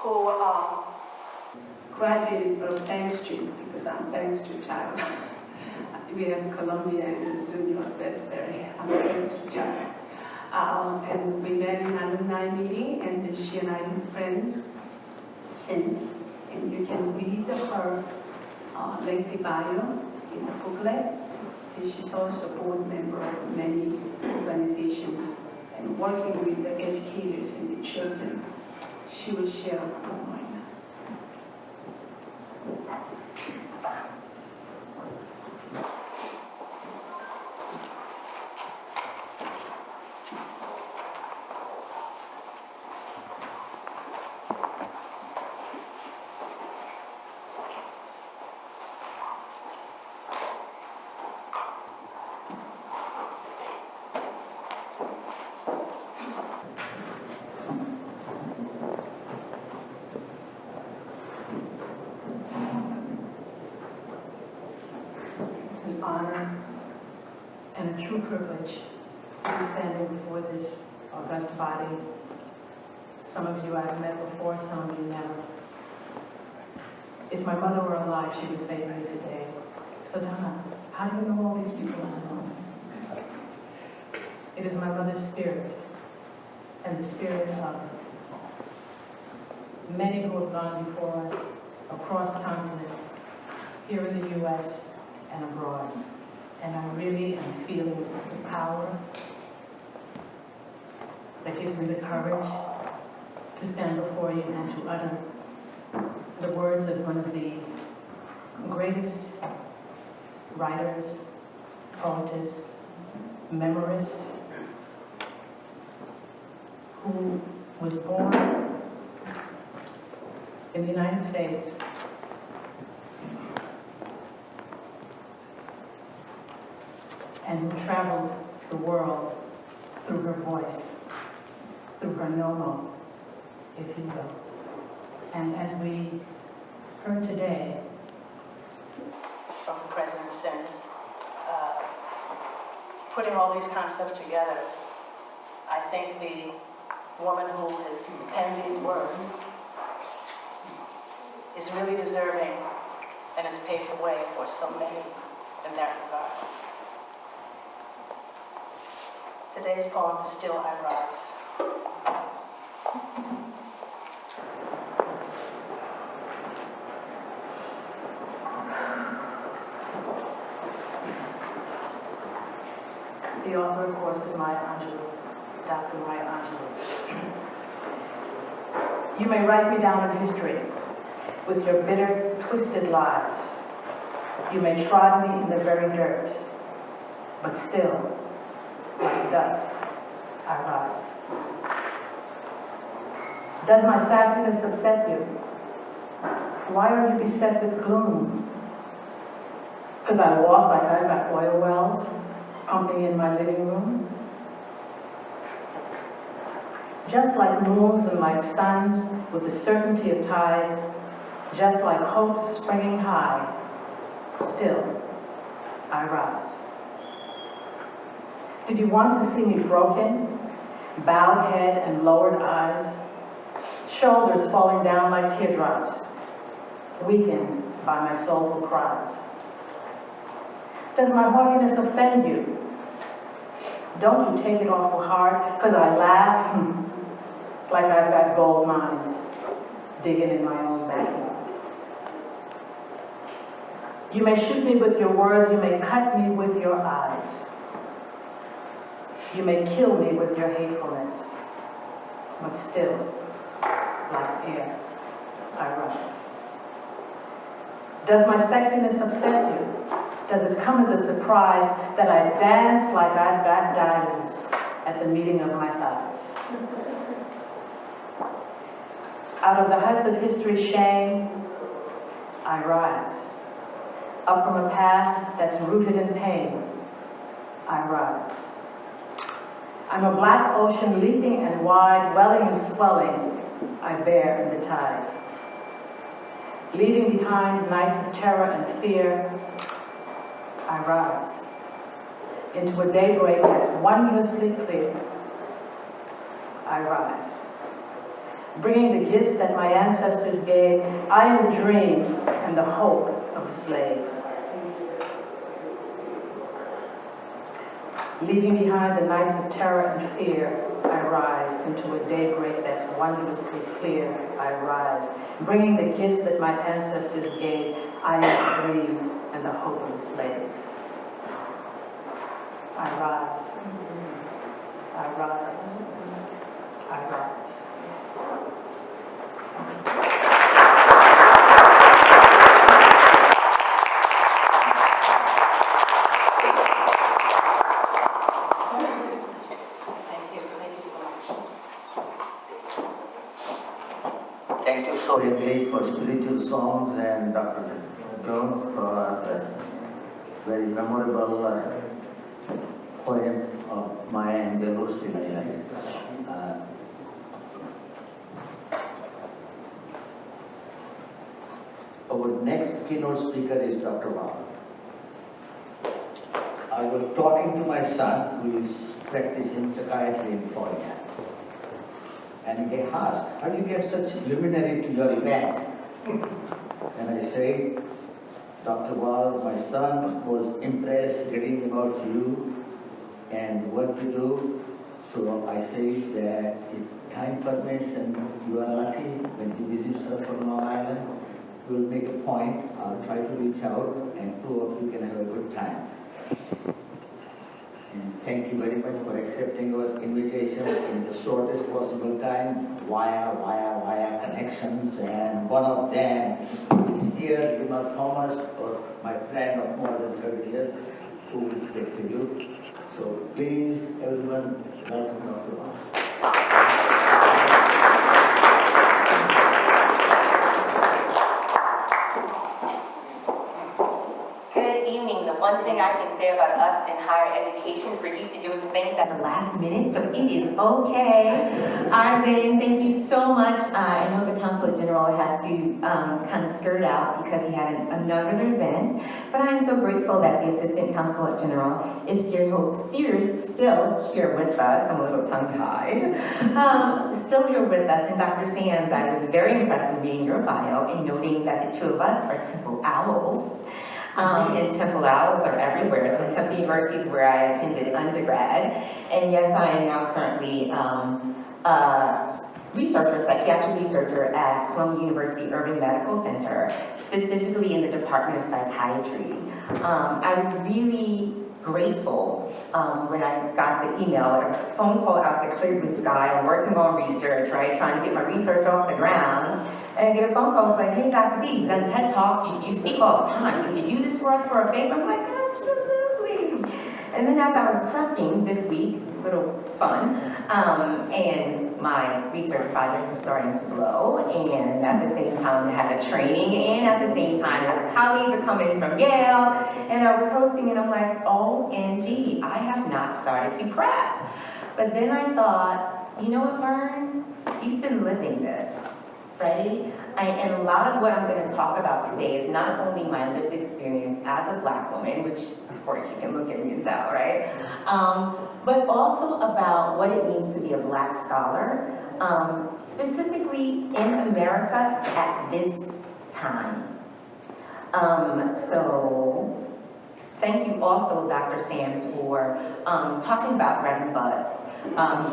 Who graduated from Bank Street, because I'm Bank Street child. We have Columbia and Senior Westbury. I'm a Bank Street child. And we met in an alumni meeting, and then she and I have been friends since. And you can read her lengthy bio in the booklet. And she's also a board member of many organizations and working with the educators and the children. She will share her mind. An honor and a true privilege to be standing before this august body. Some of you I've met before, some of you never. If my mother were alive, she would say to me today, "So Donna, how do you know all these people I know?" It is my mother's spirit and the spirit of many who have gone before us across continents, here in the U.S., and abroad. And I really am feeling the power that gives me the courage to stand before you and to utter the words of one of the greatest writers, poetess, memorist, who was born in the United States and who traveled the world through her voice, through her nomo, if you will. And as we heard today from the President's sentence, putting all these concepts together, I think the woman who has penned these words is really deserving and has paved the way for so many in that regard. Today's poem is Still I Rise. The author, of course, is Maya Angelou, Dr. Maya Angelou. You may write me down in history with your bitter, twisted lies. You may trod me in the very dirt, but still, like dust, I rise. Does my sassiness upset you? Why are you beset with gloom? Because I walk like I've got oil wells pumping in my living room? Just like moons and like suns with the certainty of tides, just like hopes springing high, still I rise. Did you want to see me broken?
bowed head and lowered eyes, shoulders falling down like teardrops, weakened by my soulful cries. Does my haughtiness offend you? Don't you take it awful hard, because I laugh like I've got gold mines digging in my own backyard. You may shoot me with your words, you may cut me with your eyes. You may kill me with your hatefulness, but still, like air, I rise. Does my sexiness upset you? Does it come as a surprise that I dance like I've got diamonds at the meeting of my thighs? Out of the heights of history's shame, I rise. Up from a past that's rooted in pain, I rise. I'm a black ocean leaping and wide, welling and swelling, I bear in the tide. Leaving behind nights of terror and fear, I rise into a daybreak that's wondrously clear. I rise. Bringing the gifts that my ancestors gave, I am the dream and the hope of the slave. Leaving behind the nights of terror and fear, I rise into a daybreak that's wondrously clear. I rise. Bringing the gifts that my ancestors gave, I am the dream and the hope of the slave. I rise. I rise. I rise.
Thank you so much for spiritual songs and Dr. Jones for the very memorable poem of Maya Angelou, Still I Rise. Our next keynote speaker is Dr. Ram. I was talking to my son who is practicing psychiatry in Florida. And he asked, how do you get such luminary to your event? And I said, Dr. Wall, my son was impressed reading about you and what you do. So I say that if time permits and you are lucky, when you visit us on Long Island, we'll make a point. I'll try to reach out and two of you can have a good time. And thank you very much for accepting our invitation in the shortest possible time, via connections, and one of them is here, Thomas, or my friend of more than 30 years, who will speak to you. So please, everyone, welcome Dr. Wall.
One thing I can say about us in higher education is we're used to doing things at the last minute, so it is okay. Arvin, thank you so much. I know the Consulate General had to kind of skirt out because he had another event, but I'm so grateful that the Assistant Consulate General is still here with us. I'm a little tongue-tied. Still here with us. And Dr. Sands, I was very impressed in reading your bio and noting that the two of us are Temple Owls. And Temple Owls are everywhere. So Temple University is where I attended undergrad. And yes, I am now currently psychiatric researcher at Columbia University Irving Medical Center, specifically in the Department of Psychiatry. I was really grateful when I got the email. There was a phone call out the clear blue sky. I'm working on research, right? Trying to get my research off the ground. And I get a phone call, it's like, hey, Dr. B, you've done TED Talks, you speak all the time. Could you do this for us for a favor? I'm like, absolutely. And then as I was prepping this week, a little fun, and my research project was starting to blow, and at the same time I had a training, and at the same time my colleagues are coming from Yale, and I was hosting, and I'm like, OMG, I have not started to prep. But then I thought, you know what, Vern? You've been living this. right? And a lot of what I'm going to talk about today is not only my lived experience as a Black woman, which of course you can look at me and tell, right? But also about what it means to be a Black scholar, specifically in America at this time. So thank you also, Dr. Sams, for talking about Reverend Buzz.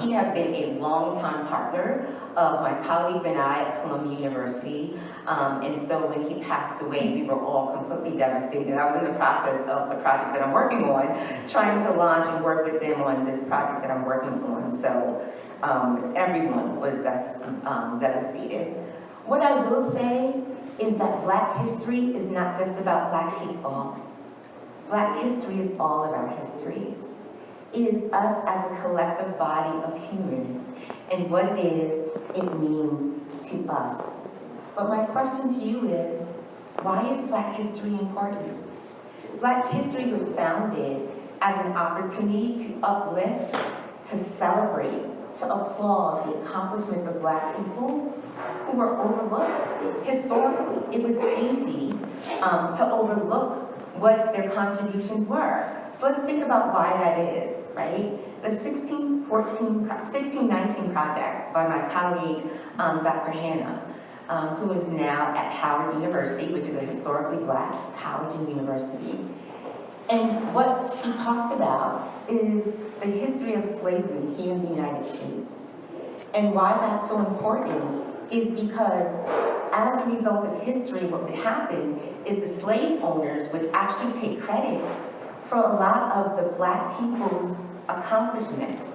He has been a longtime partner of my colleagues and I at Columbia University. And so when he passed away, we were all completely devastated. I was in the process of the project that I'm working on, trying to launch and work with them on this project that I'm working on. So everyone was devastated. What I will say is that Black history is not just about Black people. Black history is all of our histories. It is us as a collective body of humans and what it is it means to us. But my question to you is, why is Black history important? Black history was founded as an opportunity to uplift, to celebrate, to applaud the accomplishments of Black people who were overlooked. Historically, it was easy to overlook what their contributions were. So let's think about why that is, right? The 1619 project by my colleague, Dr. Hannah, who is now at Howard University, which is a historically Black college and university. And what she talked about is the history of slavery here in the United States. And why that's so important is because as a result of history, what would happen is the slave owners would actually take credit for a lot of the Black people's accomplishments.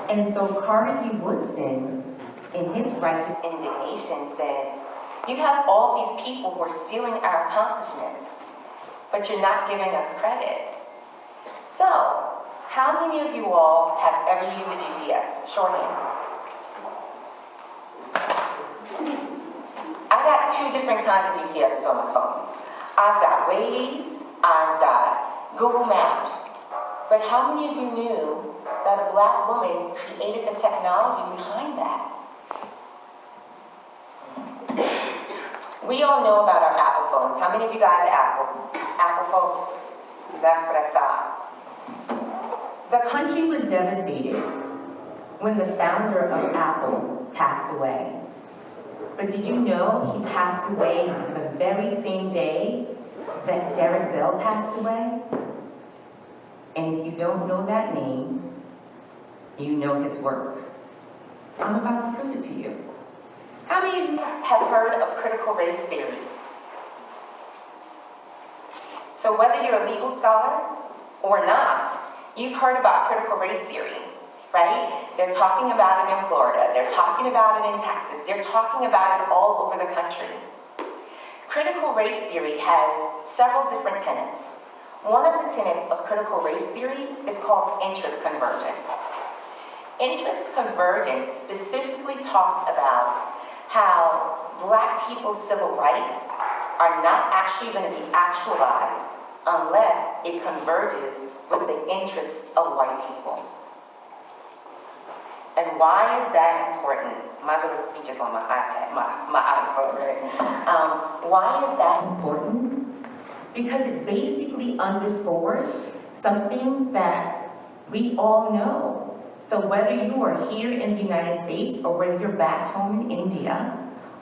And so Carter G. Woodson, in his righteous indignation, said, you have all these people who are stealing our accomplishments, but you're not giving us credit. So, how many of you all have ever used a GPS? Show of hands. I got 2 different kinds of GPSs on my phone. I've got Waze, I've got Google Maps. But how many of you knew that a Black woman created the technology behind that? We all know about our Apple phones. How many of you guys are Apple folks? That's what I thought. The country was devastated when the founder of Apple passed away. But did you know he passed away the very same day that Derek Bell passed away? And if you don't know that name, you know his work. I'm about to prove it to you. How many of you have heard of critical race theory? So whether you're a legal scholar or not, you've heard about critical race theory, right? They're talking about it in Florida. They're talking about it in Texas. They're talking about it all over the country. Critical race theory has several different tenets. One of the tenets of critical race theory is called interest convergence. Interest convergence specifically talks about how Black people's civil rights are not actually going to be actualized unless it converges with the interests of white people. And why is that important? My little speech is on my iPad, my iPhone, right? Why is that important? Because it basically underscores something that we all know. So whether you are here in the United States, or whether you're back home in India,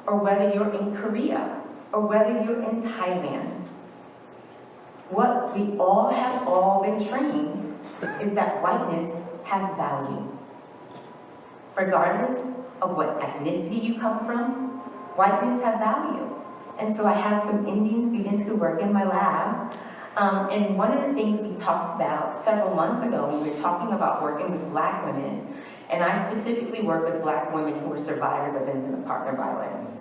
or whether you're in Korea, or whether you're in Thailand, what we all have been trained is that whiteness has value. Regardless of what ethnicity you come from, whiteness has value. And so I have some Indian students who work in my lab. And one of the things we talked about several months ago when we were talking about working with Black women, and I specifically work with Black women who are survivors of intimate partner violence.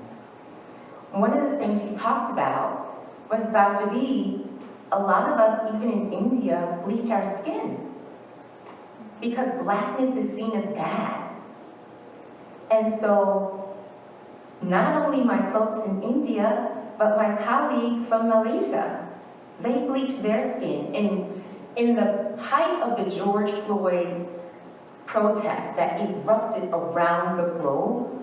One of the things she talked about was, Dr. B, a lot of us, even in India, bleach our skin because Blackness is seen as bad. And so, not only my folks in India, but my colleague from Malaysia, they bleached their skin. And in the height of the George Floyd protests that erupted around the globe,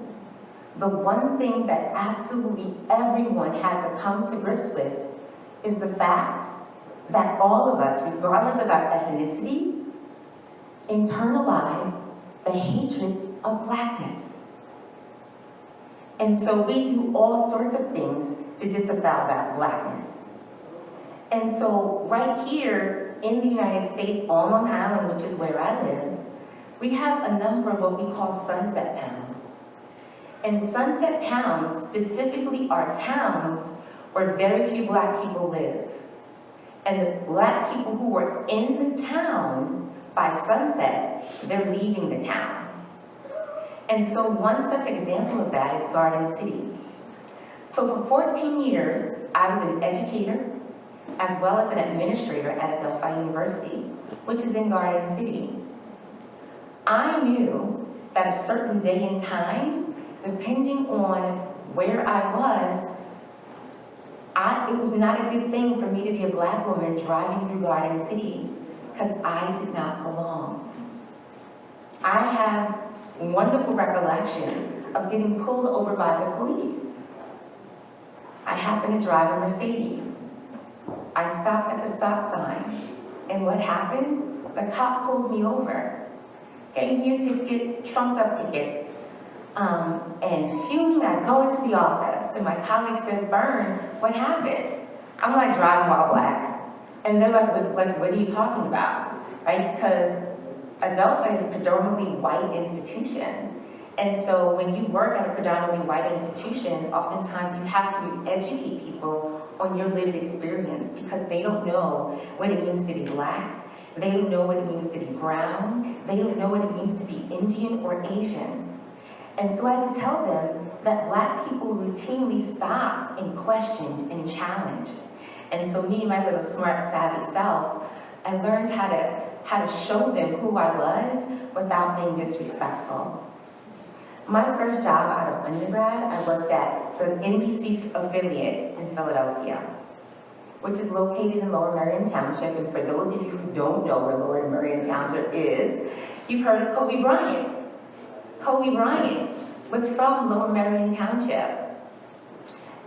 the one thing that absolutely everyone had to come to grips with is the fact that all of us, regardless of our ethnicity, internalize the hatred of Blackness. And so we do all sorts of things to disavow that Blackness. And so right here in the United States, on Long Island, which is where I live, we have a number of what we call sunset towns. And sunset towns specifically are towns where very few Black people live. And the Black people who are in the town by sunset, they're leaving the town. And so one such example of that is Garden City. So for 14 years, I was an educator as well as an administrator at Adelphi University, which is in Garden City. I knew that a certain day and time, depending on where I was, it was not a good thing for me to be a Black woman driving through Garden City because I did not belong. I have wonderful recollection of getting pulled over by the police. I happened to drive a Mercedes. I stopped at the stop sign, and what happened? The cop pulled me over, gave me a ticket, trumped up ticket, and fuming, I go into the office, and my colleague said, "Byrne, what happened?" I'm like, driving while Black. And they're like, what are you talking about? Right? Because Adelphi is a predominantly white institution. And so when you work at a predominantly white institution, oftentimes you have to educate people on your lived experience because they don't know what it means to be Black. They don't know what it means to be brown. They don't know what it means to be Indian or Asian. And so I had to tell them that Black people routinely stopped and questioned and challenged. And so me, my little smart, savvy self, I learned how to show them who I was without being disrespectful. My first job out of undergrad, I worked at the NBC affiliate in Philadelphia, which is located in Lower Merion Township. And for those of you who don't know where Lower Merion Township is, you've heard of Kobe Bryant. Kobe Bryant was from Lower Merion Township.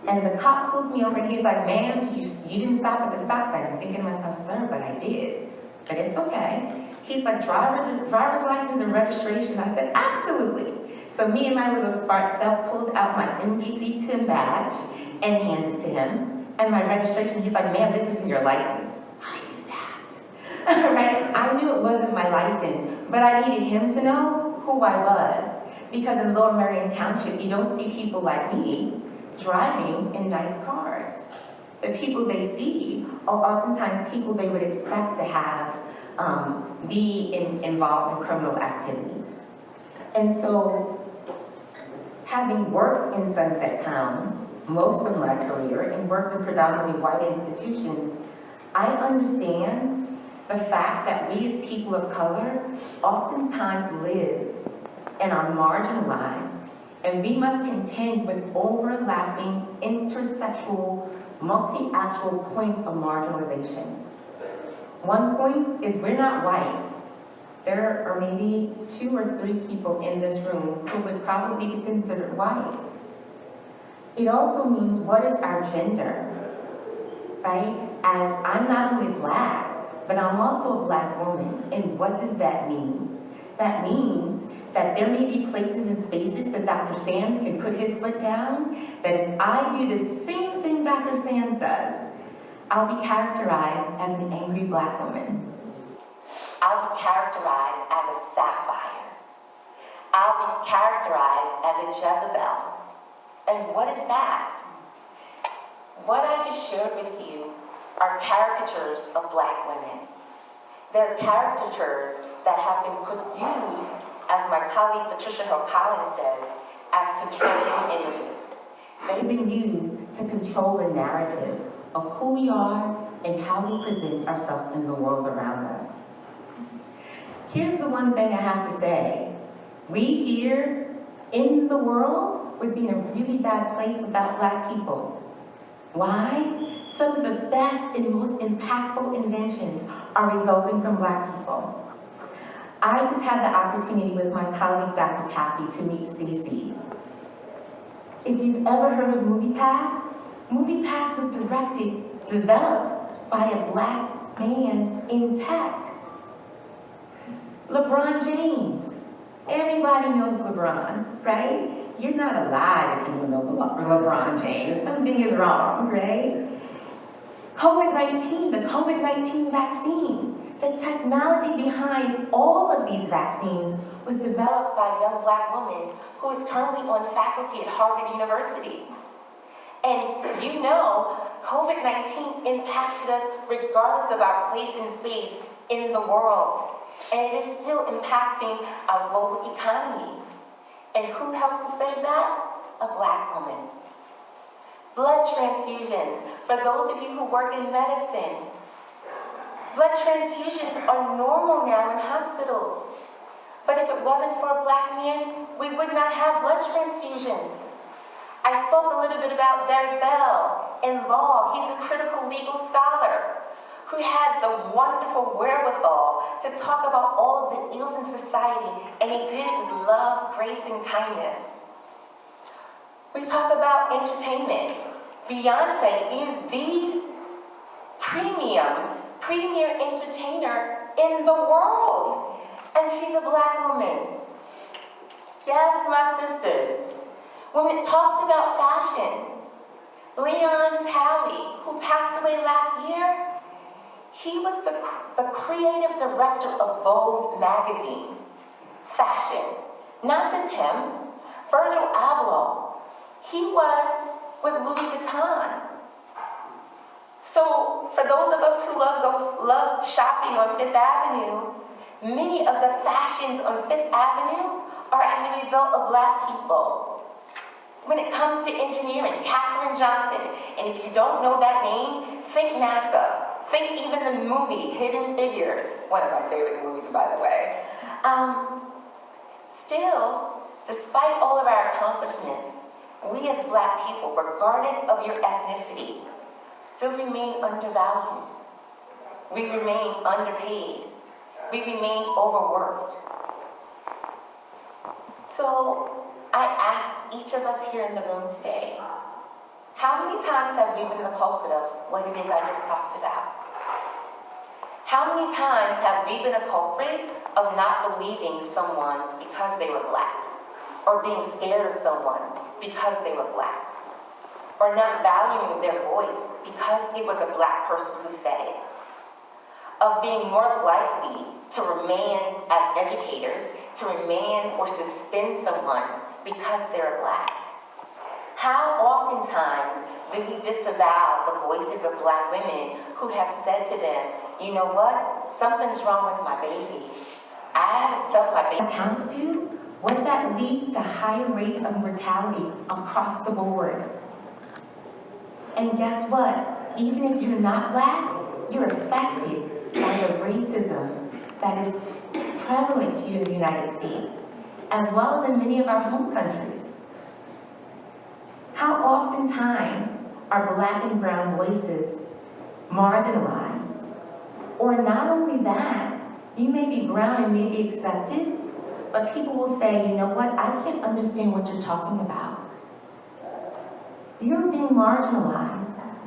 And the cop pulls me over and he's like, "Ma'am, you didn't stop at the stop sign." I'm thinking to myself, "Sir, but I did." But it's okay. He's like, driver's license and registration. I said, "Absolutely." So me and my little smart self pulls out my NBC 10 badge and hands it to him. And my registration, he's like, "Ma'am, this isn't your license." I knew that. Right? I knew it wasn't my license, but I needed him to know who I was. Because in Lower Merion Township, you don't see people like me driving in nice cars. The people they see are oftentimes people they would expect to have be involved in criminal activities. And so, having worked in sunset towns most of my career and worked in predominantly white institutions, I understand the fact that we as people of color oftentimes live and are marginalized, and we must contend with overlapping intersectional, multi-actual points of marginalization. One point is we're not white. There are maybe 2 or 3 people in this room who would probably be considered white. It also means what is our gender, right? As I'm not only Black, but I'm also a Black woman. And what does that mean? That means that there may be places and spaces that Dr. Sams can put his foot down, that if I do the same thing Dr. Sams does, I'll be characterized as an angry Black woman. I'll be characterized as a sapphire. I'll be characterized as a Jezebel. And what is that? What I just shared with you are caricatures of Black women. They're caricatures that have been used, as my colleague Patricia Hill Collins says, as controlling images. They've been used to control the narrative of who we are and how we present ourselves in the world around us. Here's the one thing I have to say. We here in the world would be in a really bad place without Black people. Why? Some of the best and most impactful inventions are resulting from Black people. I just had the opportunity with my colleague, Dr. Taffy, to meet Stacey. If you've ever heard of MoviePass, MoviePass was developed by a black man in tech. LeBron James. Everybody knows LeBron, right? You're not alive if you don't know LeBron James. Something is wrong, right? COVID-19, the COVID-19 vaccine. The technology behind all of these vaccines was developed by a young black woman who is currently on faculty at Harvard University. And you know, COVID-19 impacted us regardless of our place in space in the world. And it is still impacting our global economy. And who helped to save that? A black woman. Blood transfusions, for those of you who work in medicine. Blood transfusions are normal now in hospitals. But if it wasn't for a black man, we would not have blood transfusions. I spoke a little bit about Derek Bell in law. He's a critical legal scholar who had the wonderful wherewithal to talk about all of the ills in society, and he did it with love, grace, and kindness. We talk about entertainment. Beyonce is the premier entertainer in the world, and she's a black woman. Yes, my sisters. When it talks about fashion, Leon Talley, who passed away last year, he was the creative director of Vogue magazine, fashion. Not just him, Virgil Abloh, he was with Louis Vuitton. So for those of us who love shopping on Fifth Avenue, many of the fashions on Fifth Avenue are as a result of black people. When it comes to engineering, Katherine Johnson, and if you don't know that name, think NASA. Think even the movie, Hidden Figures, one of my favorite movies, by the way. Still, despite all of our accomplishments, we as black people, regardless of your ethnicity, still remain undervalued. We remain underpaid. We remain overworked. So, I ask each of us here in the room today, how many times have we been the culprit of what it is I just talked about? How many times have we been a culprit of not believing someone because they were black? Or being scared of someone because they were black? Or not valuing their voice because it was a black person who said it? Of being more likely to remain as educators, to remain or suspend someone because they're black? How oftentimes do we disavow the voices of black women who have said to them, you know what, something's wrong with my baby. I haven't felt my baby. Comes to what that leads to higher rates of mortality across the board. And guess what? Even if you're not black, you're affected by the racism that is prevalent here in the United States, as well as in many of our home countries. How oftentimes are black and brown voices marginalized? Or not only that, you may be brown and may be accepted, but people will say, you know what, I can't understand what you're talking about. You're being marginalized.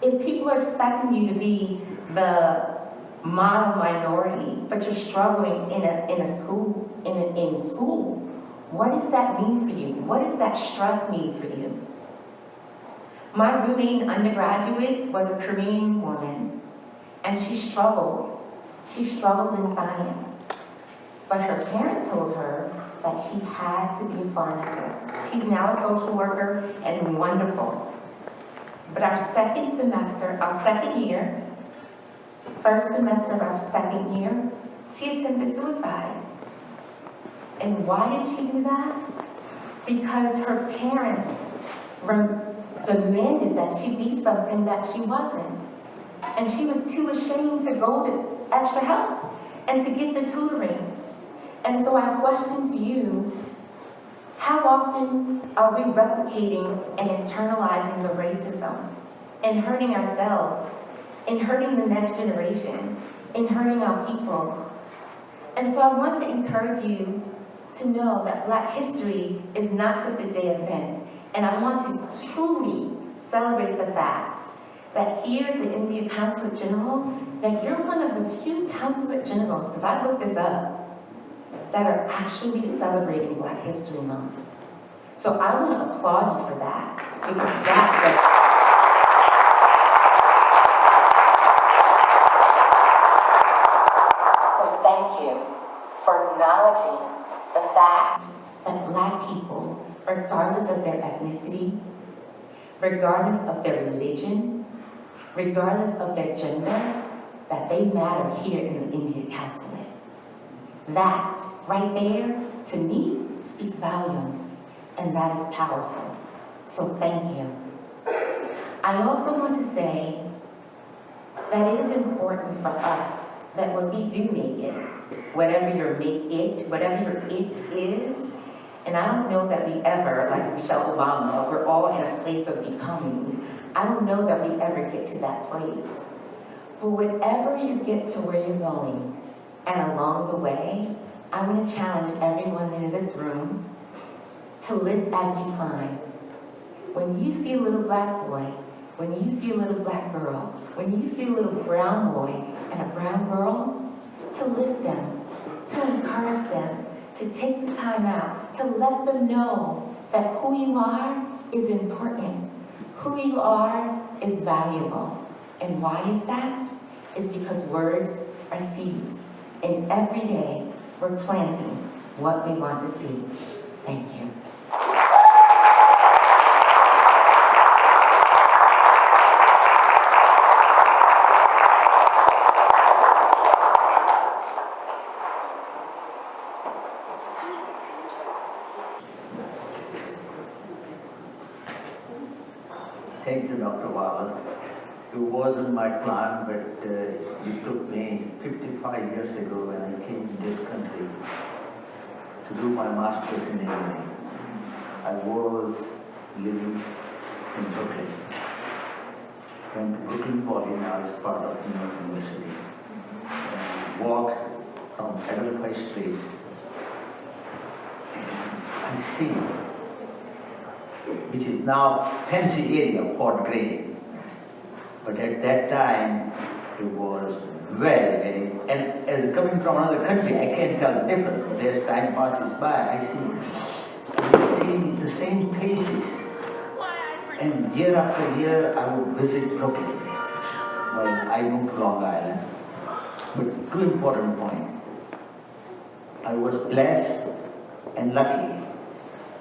If people are expecting you to be the model minority, but you're struggling in school, what does that mean for you? What does that stress mean for you? My roommate in undergraduate was a Korean woman, and she struggled. She struggled in science. But her parent told her that she had to be a pharmacist. She's now a social worker and wonderful. But our second semester, first semester of our second year, she attempted suicide. And why did she do that? Because her parents demanded that she be something that she wasn't. And she was too ashamed to go to extra help and to get the tutoring. And so our question to you, how often are we replicating and internalizing the racism and hurting ourselves, and hurting the next generation, and hurting our people? And so I want to encourage you to know that Black history is not just a day event. And I want to truly celebrate the fact that here at the Indian Consulate General, that you're one of the few Consulate Generals, because I looked this up, that are actually celebrating Black History Month. So I want to applaud you for that, because that's So thank you for acknowledging the fact that Black people, regardless of their ethnicity, regardless of their religion, regardless of their gender, that they matter here in the Indian Consulate. That right there, to me, speaks volumes, and that is powerful. So thank you. I also want to say that it is important for us that when we do make it, whatever your it is, and I don't know that we ever, like Michelle Obama, we're all in a place of becoming. I don't know that we ever get to that place. For whatever you get to where you're going, and along the way, I want to challenge everyone in this room to lift as you climb. When you see a little Black boy, when you see a little Black girl, when you see a little brown boy and a brown girl, to lift them, to encourage them, to take the time out, to let them know that who you are is important. Who you are is valuable. And why is that? It's because words are seeds. And every day, we're planting what we want to see. Thank you.
Thank you, Dr. Wala. It wasn't my plan, but it took me 55 years ago when I came to this country to do my master's in engineering. I was living in Brooklyn. Went to Brooklyn Poly, now it's part of New York University. And walked from Adelphi Street. And I see, which is now fancy area, Port Grey. But at that time, it was very, and as coming from another country, I can't tell the difference. But as time passes by, I see the same faces. And year after year, I would visit Brooklyn while I moved to Long Island. But two important points. I was blessed and lucky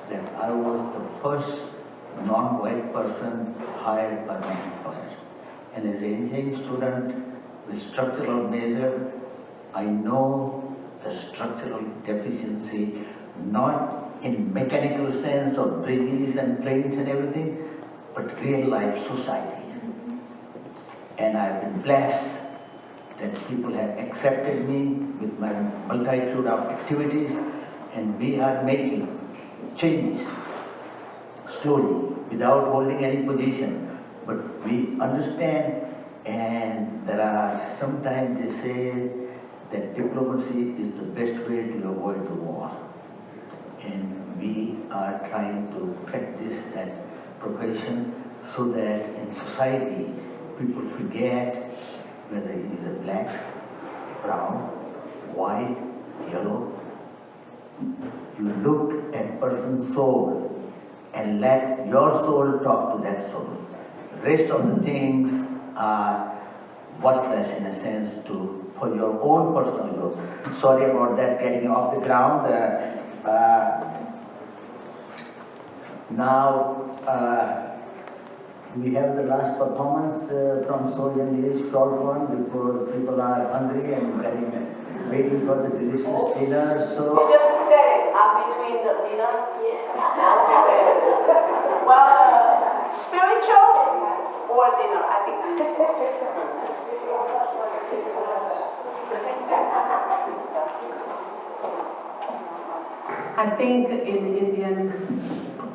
that I was the first non-white person hired by my employer. And as an engineering student with structural major, I know the structural deficiency, not in mechanical sense of bridges and planes and everything, but real life society. And I've been blessed that people have accepted me with my multitude of activities, and we are making changes slowly without holding any position. But we understand, and there are sometimes they say that diplomacy is the best way to avoid the war. And we are trying to practice that profession so that in society people forget whether he is a black, brown, white, yellow. You look at person's soul and let your soul talk to that soul. Rest of the things are worthless in a sense for your own personal growth. Sorry about that getting off the ground. Now we have the last performance from Soul English, short one, before people are hungry and waiting for the delicious dinner. So
Just say, I'm between the dinner. Well, spiritual or dinner, I think. I think in Indian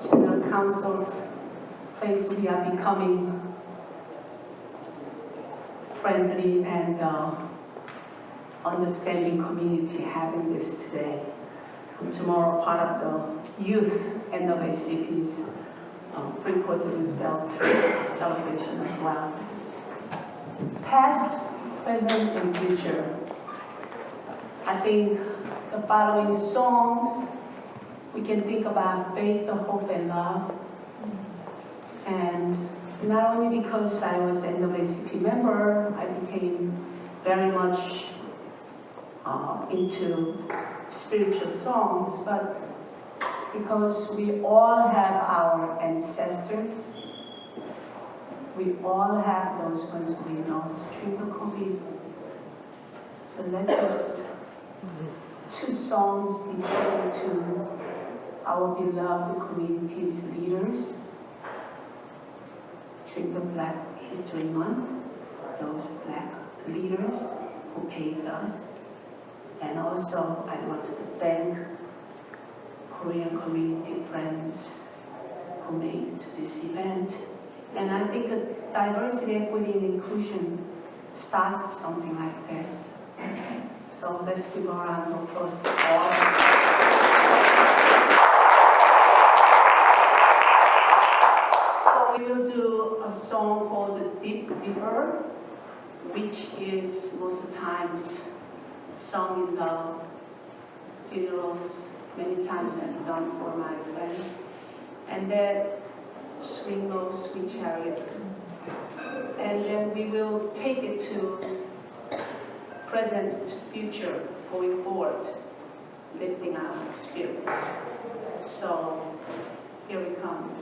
General Council's place, we are becoming friendly and understanding community having this today. And tomorrow, part of the youth NAACP's Freeport Roosevelt celebration as well. Past, present, and future. I think the following songs, we can think about faith, hope, and love. And not only because I was an NAACP member, I became very much into spiritual songs, but because we all have our ancestors, we all have those ones we lost during the COVID. So let us two songs be tribute to our beloved community's leaders during the Black History Month, those Black leaders who paved us. And also, I want to thank Korean community friends who made it to this event. And I think that diversity, equity, and inclusion starts with something like this. So let's give a round of applause to all. So we will do a song called The Deep River, which is most of the times sung in the funerals. Many times I've done for my friends. And then Swing Low, Sweet Chariot. And then we will take it to present to future, going forward, lifting our spirits. So here it comes.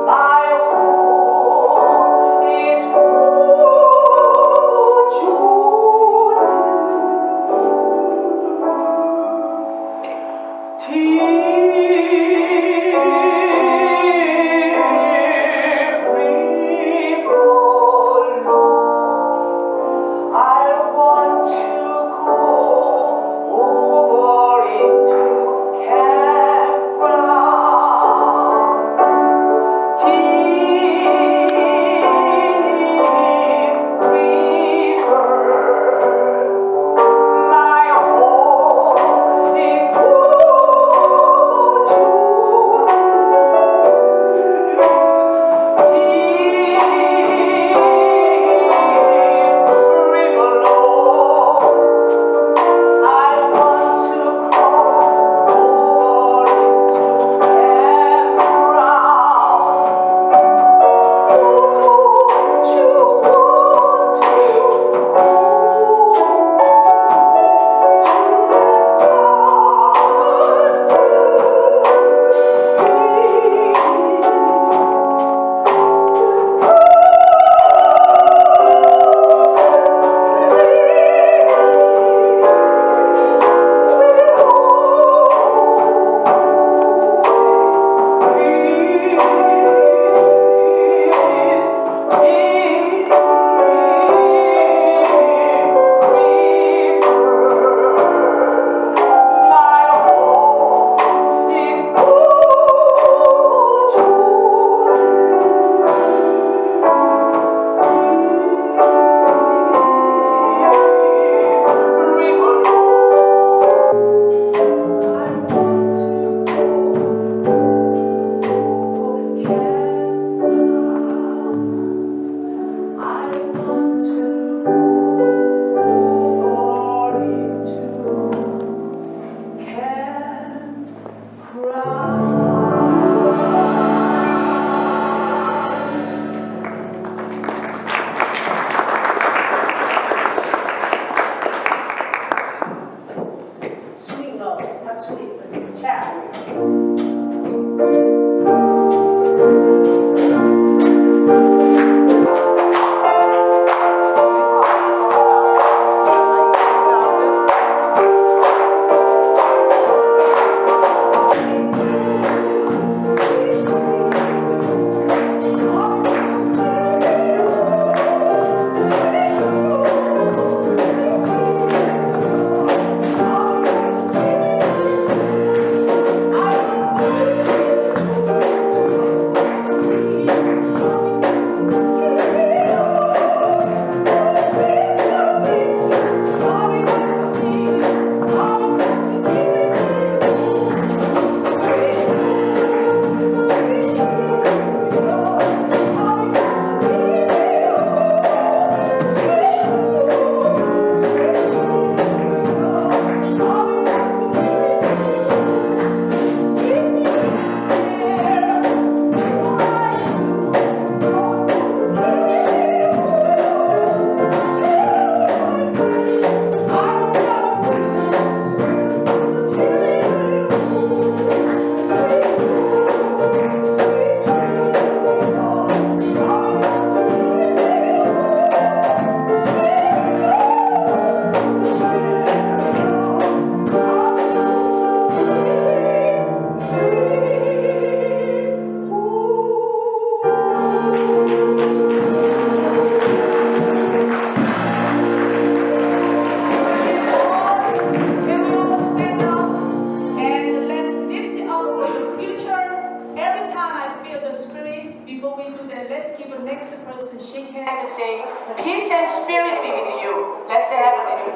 My home is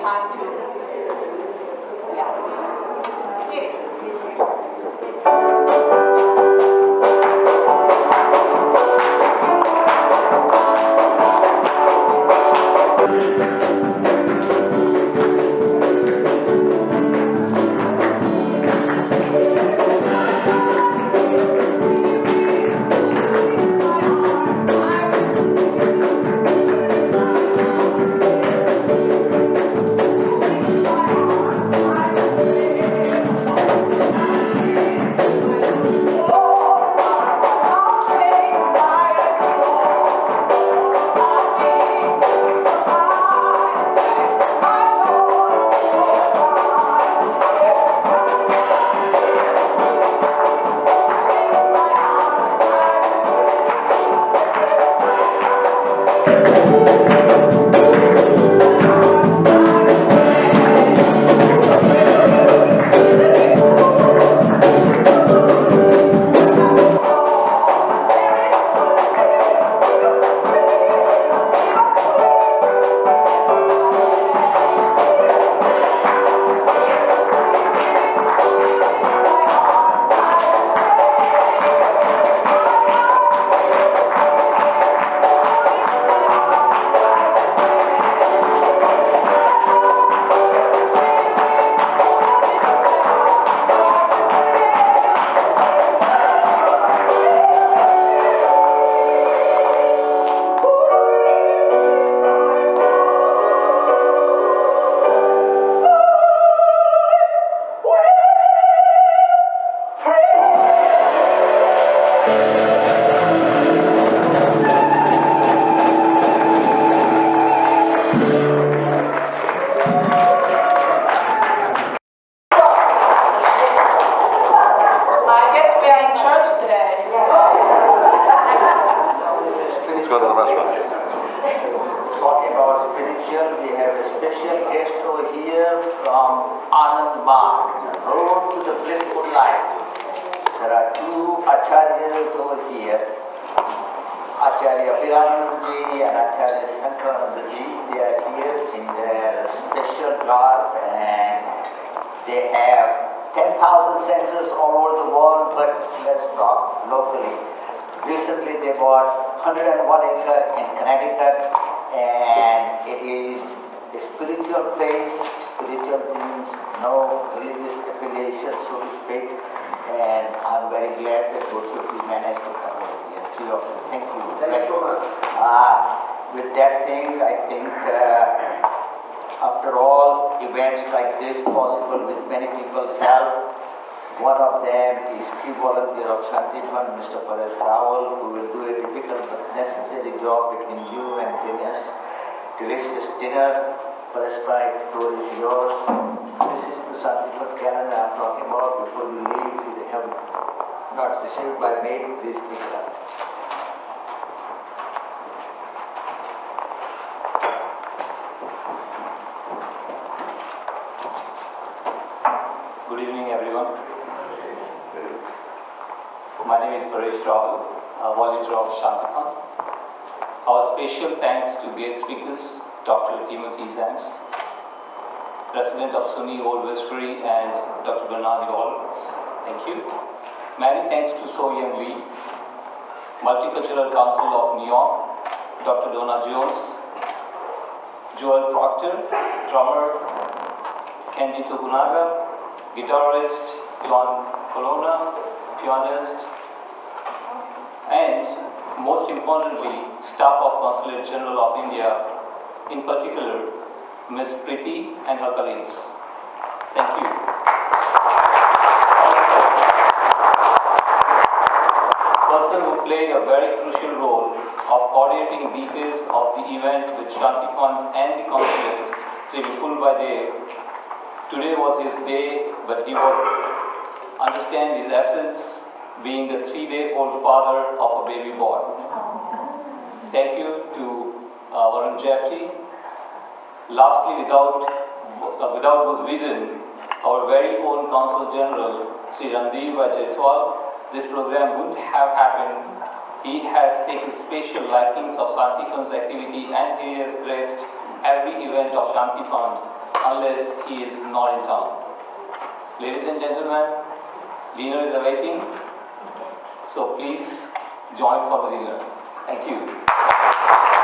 time to, yeah. Get it. I guess we are in church today.
Let's go to the restaurant.
Talking about spiritual, we have a special guest over here from Anand Marg, Road to the Blissful Life. There are two acharyas over here, Acharya Abhiranandaji and Acharya Sankaranandaji. They are here in their special garb and they have 10,000 centers all over the world, but let's talk locally. Recently they bought 101 acre in Connecticut, and it is a spiritual place, spiritual things, no religious affiliation, so to speak. And I'm very glad that both of you managed to come over here. Three of you. Thank you.
Thank you so much.
With that thing, I think after all, events like this possible with many people's help. One of them is key volunteer of Shantivan, Mr. Paresh Rawal, who will do a difficult but necessary job between you and delicious dinner. Paresh Bhai, the floor is yours. This is the Shantivan calendar I'm talking about. Before you leave, if you have not received by mail, please pick it up.
Good evening, everyone. My name is Paresh Rawal, volunteer of Shantifan. Our special thanks to guest speakers, Dr. Timothy Zams, President of SUNY Old Westbury, and Dr. Bernard Hall. Thank you. Many thanks to So Young Lee, Multicultural Council of New York, Dr. Donna Jones, Joel Proctor, drummer, Kenji Tokunaga, guitarist John Colonna, pianist, and most importantly, staff of Consulate General of India, in particular, Ms. Preeti and her colleagues. Thank you. Person who played a very crucial role of coordinating details of the event with Shanti Fund and the Consulate, Sri Vipul Dev. Today was his day, but he was, understand his absence, being the 3-day-old father of a baby boy. Thank you to Varun Jeffrey. Lastly, without whose vision, our very own Consul General, Sri Randeep Jaiswal, this program wouldn't have happened. He has taken special likings of Shanti Fund's activity and he has graced every event of Shanti Fund unless he is not in town. Ladies and gentlemen, dinner is awaiting, so please join for the dinner. Thank you.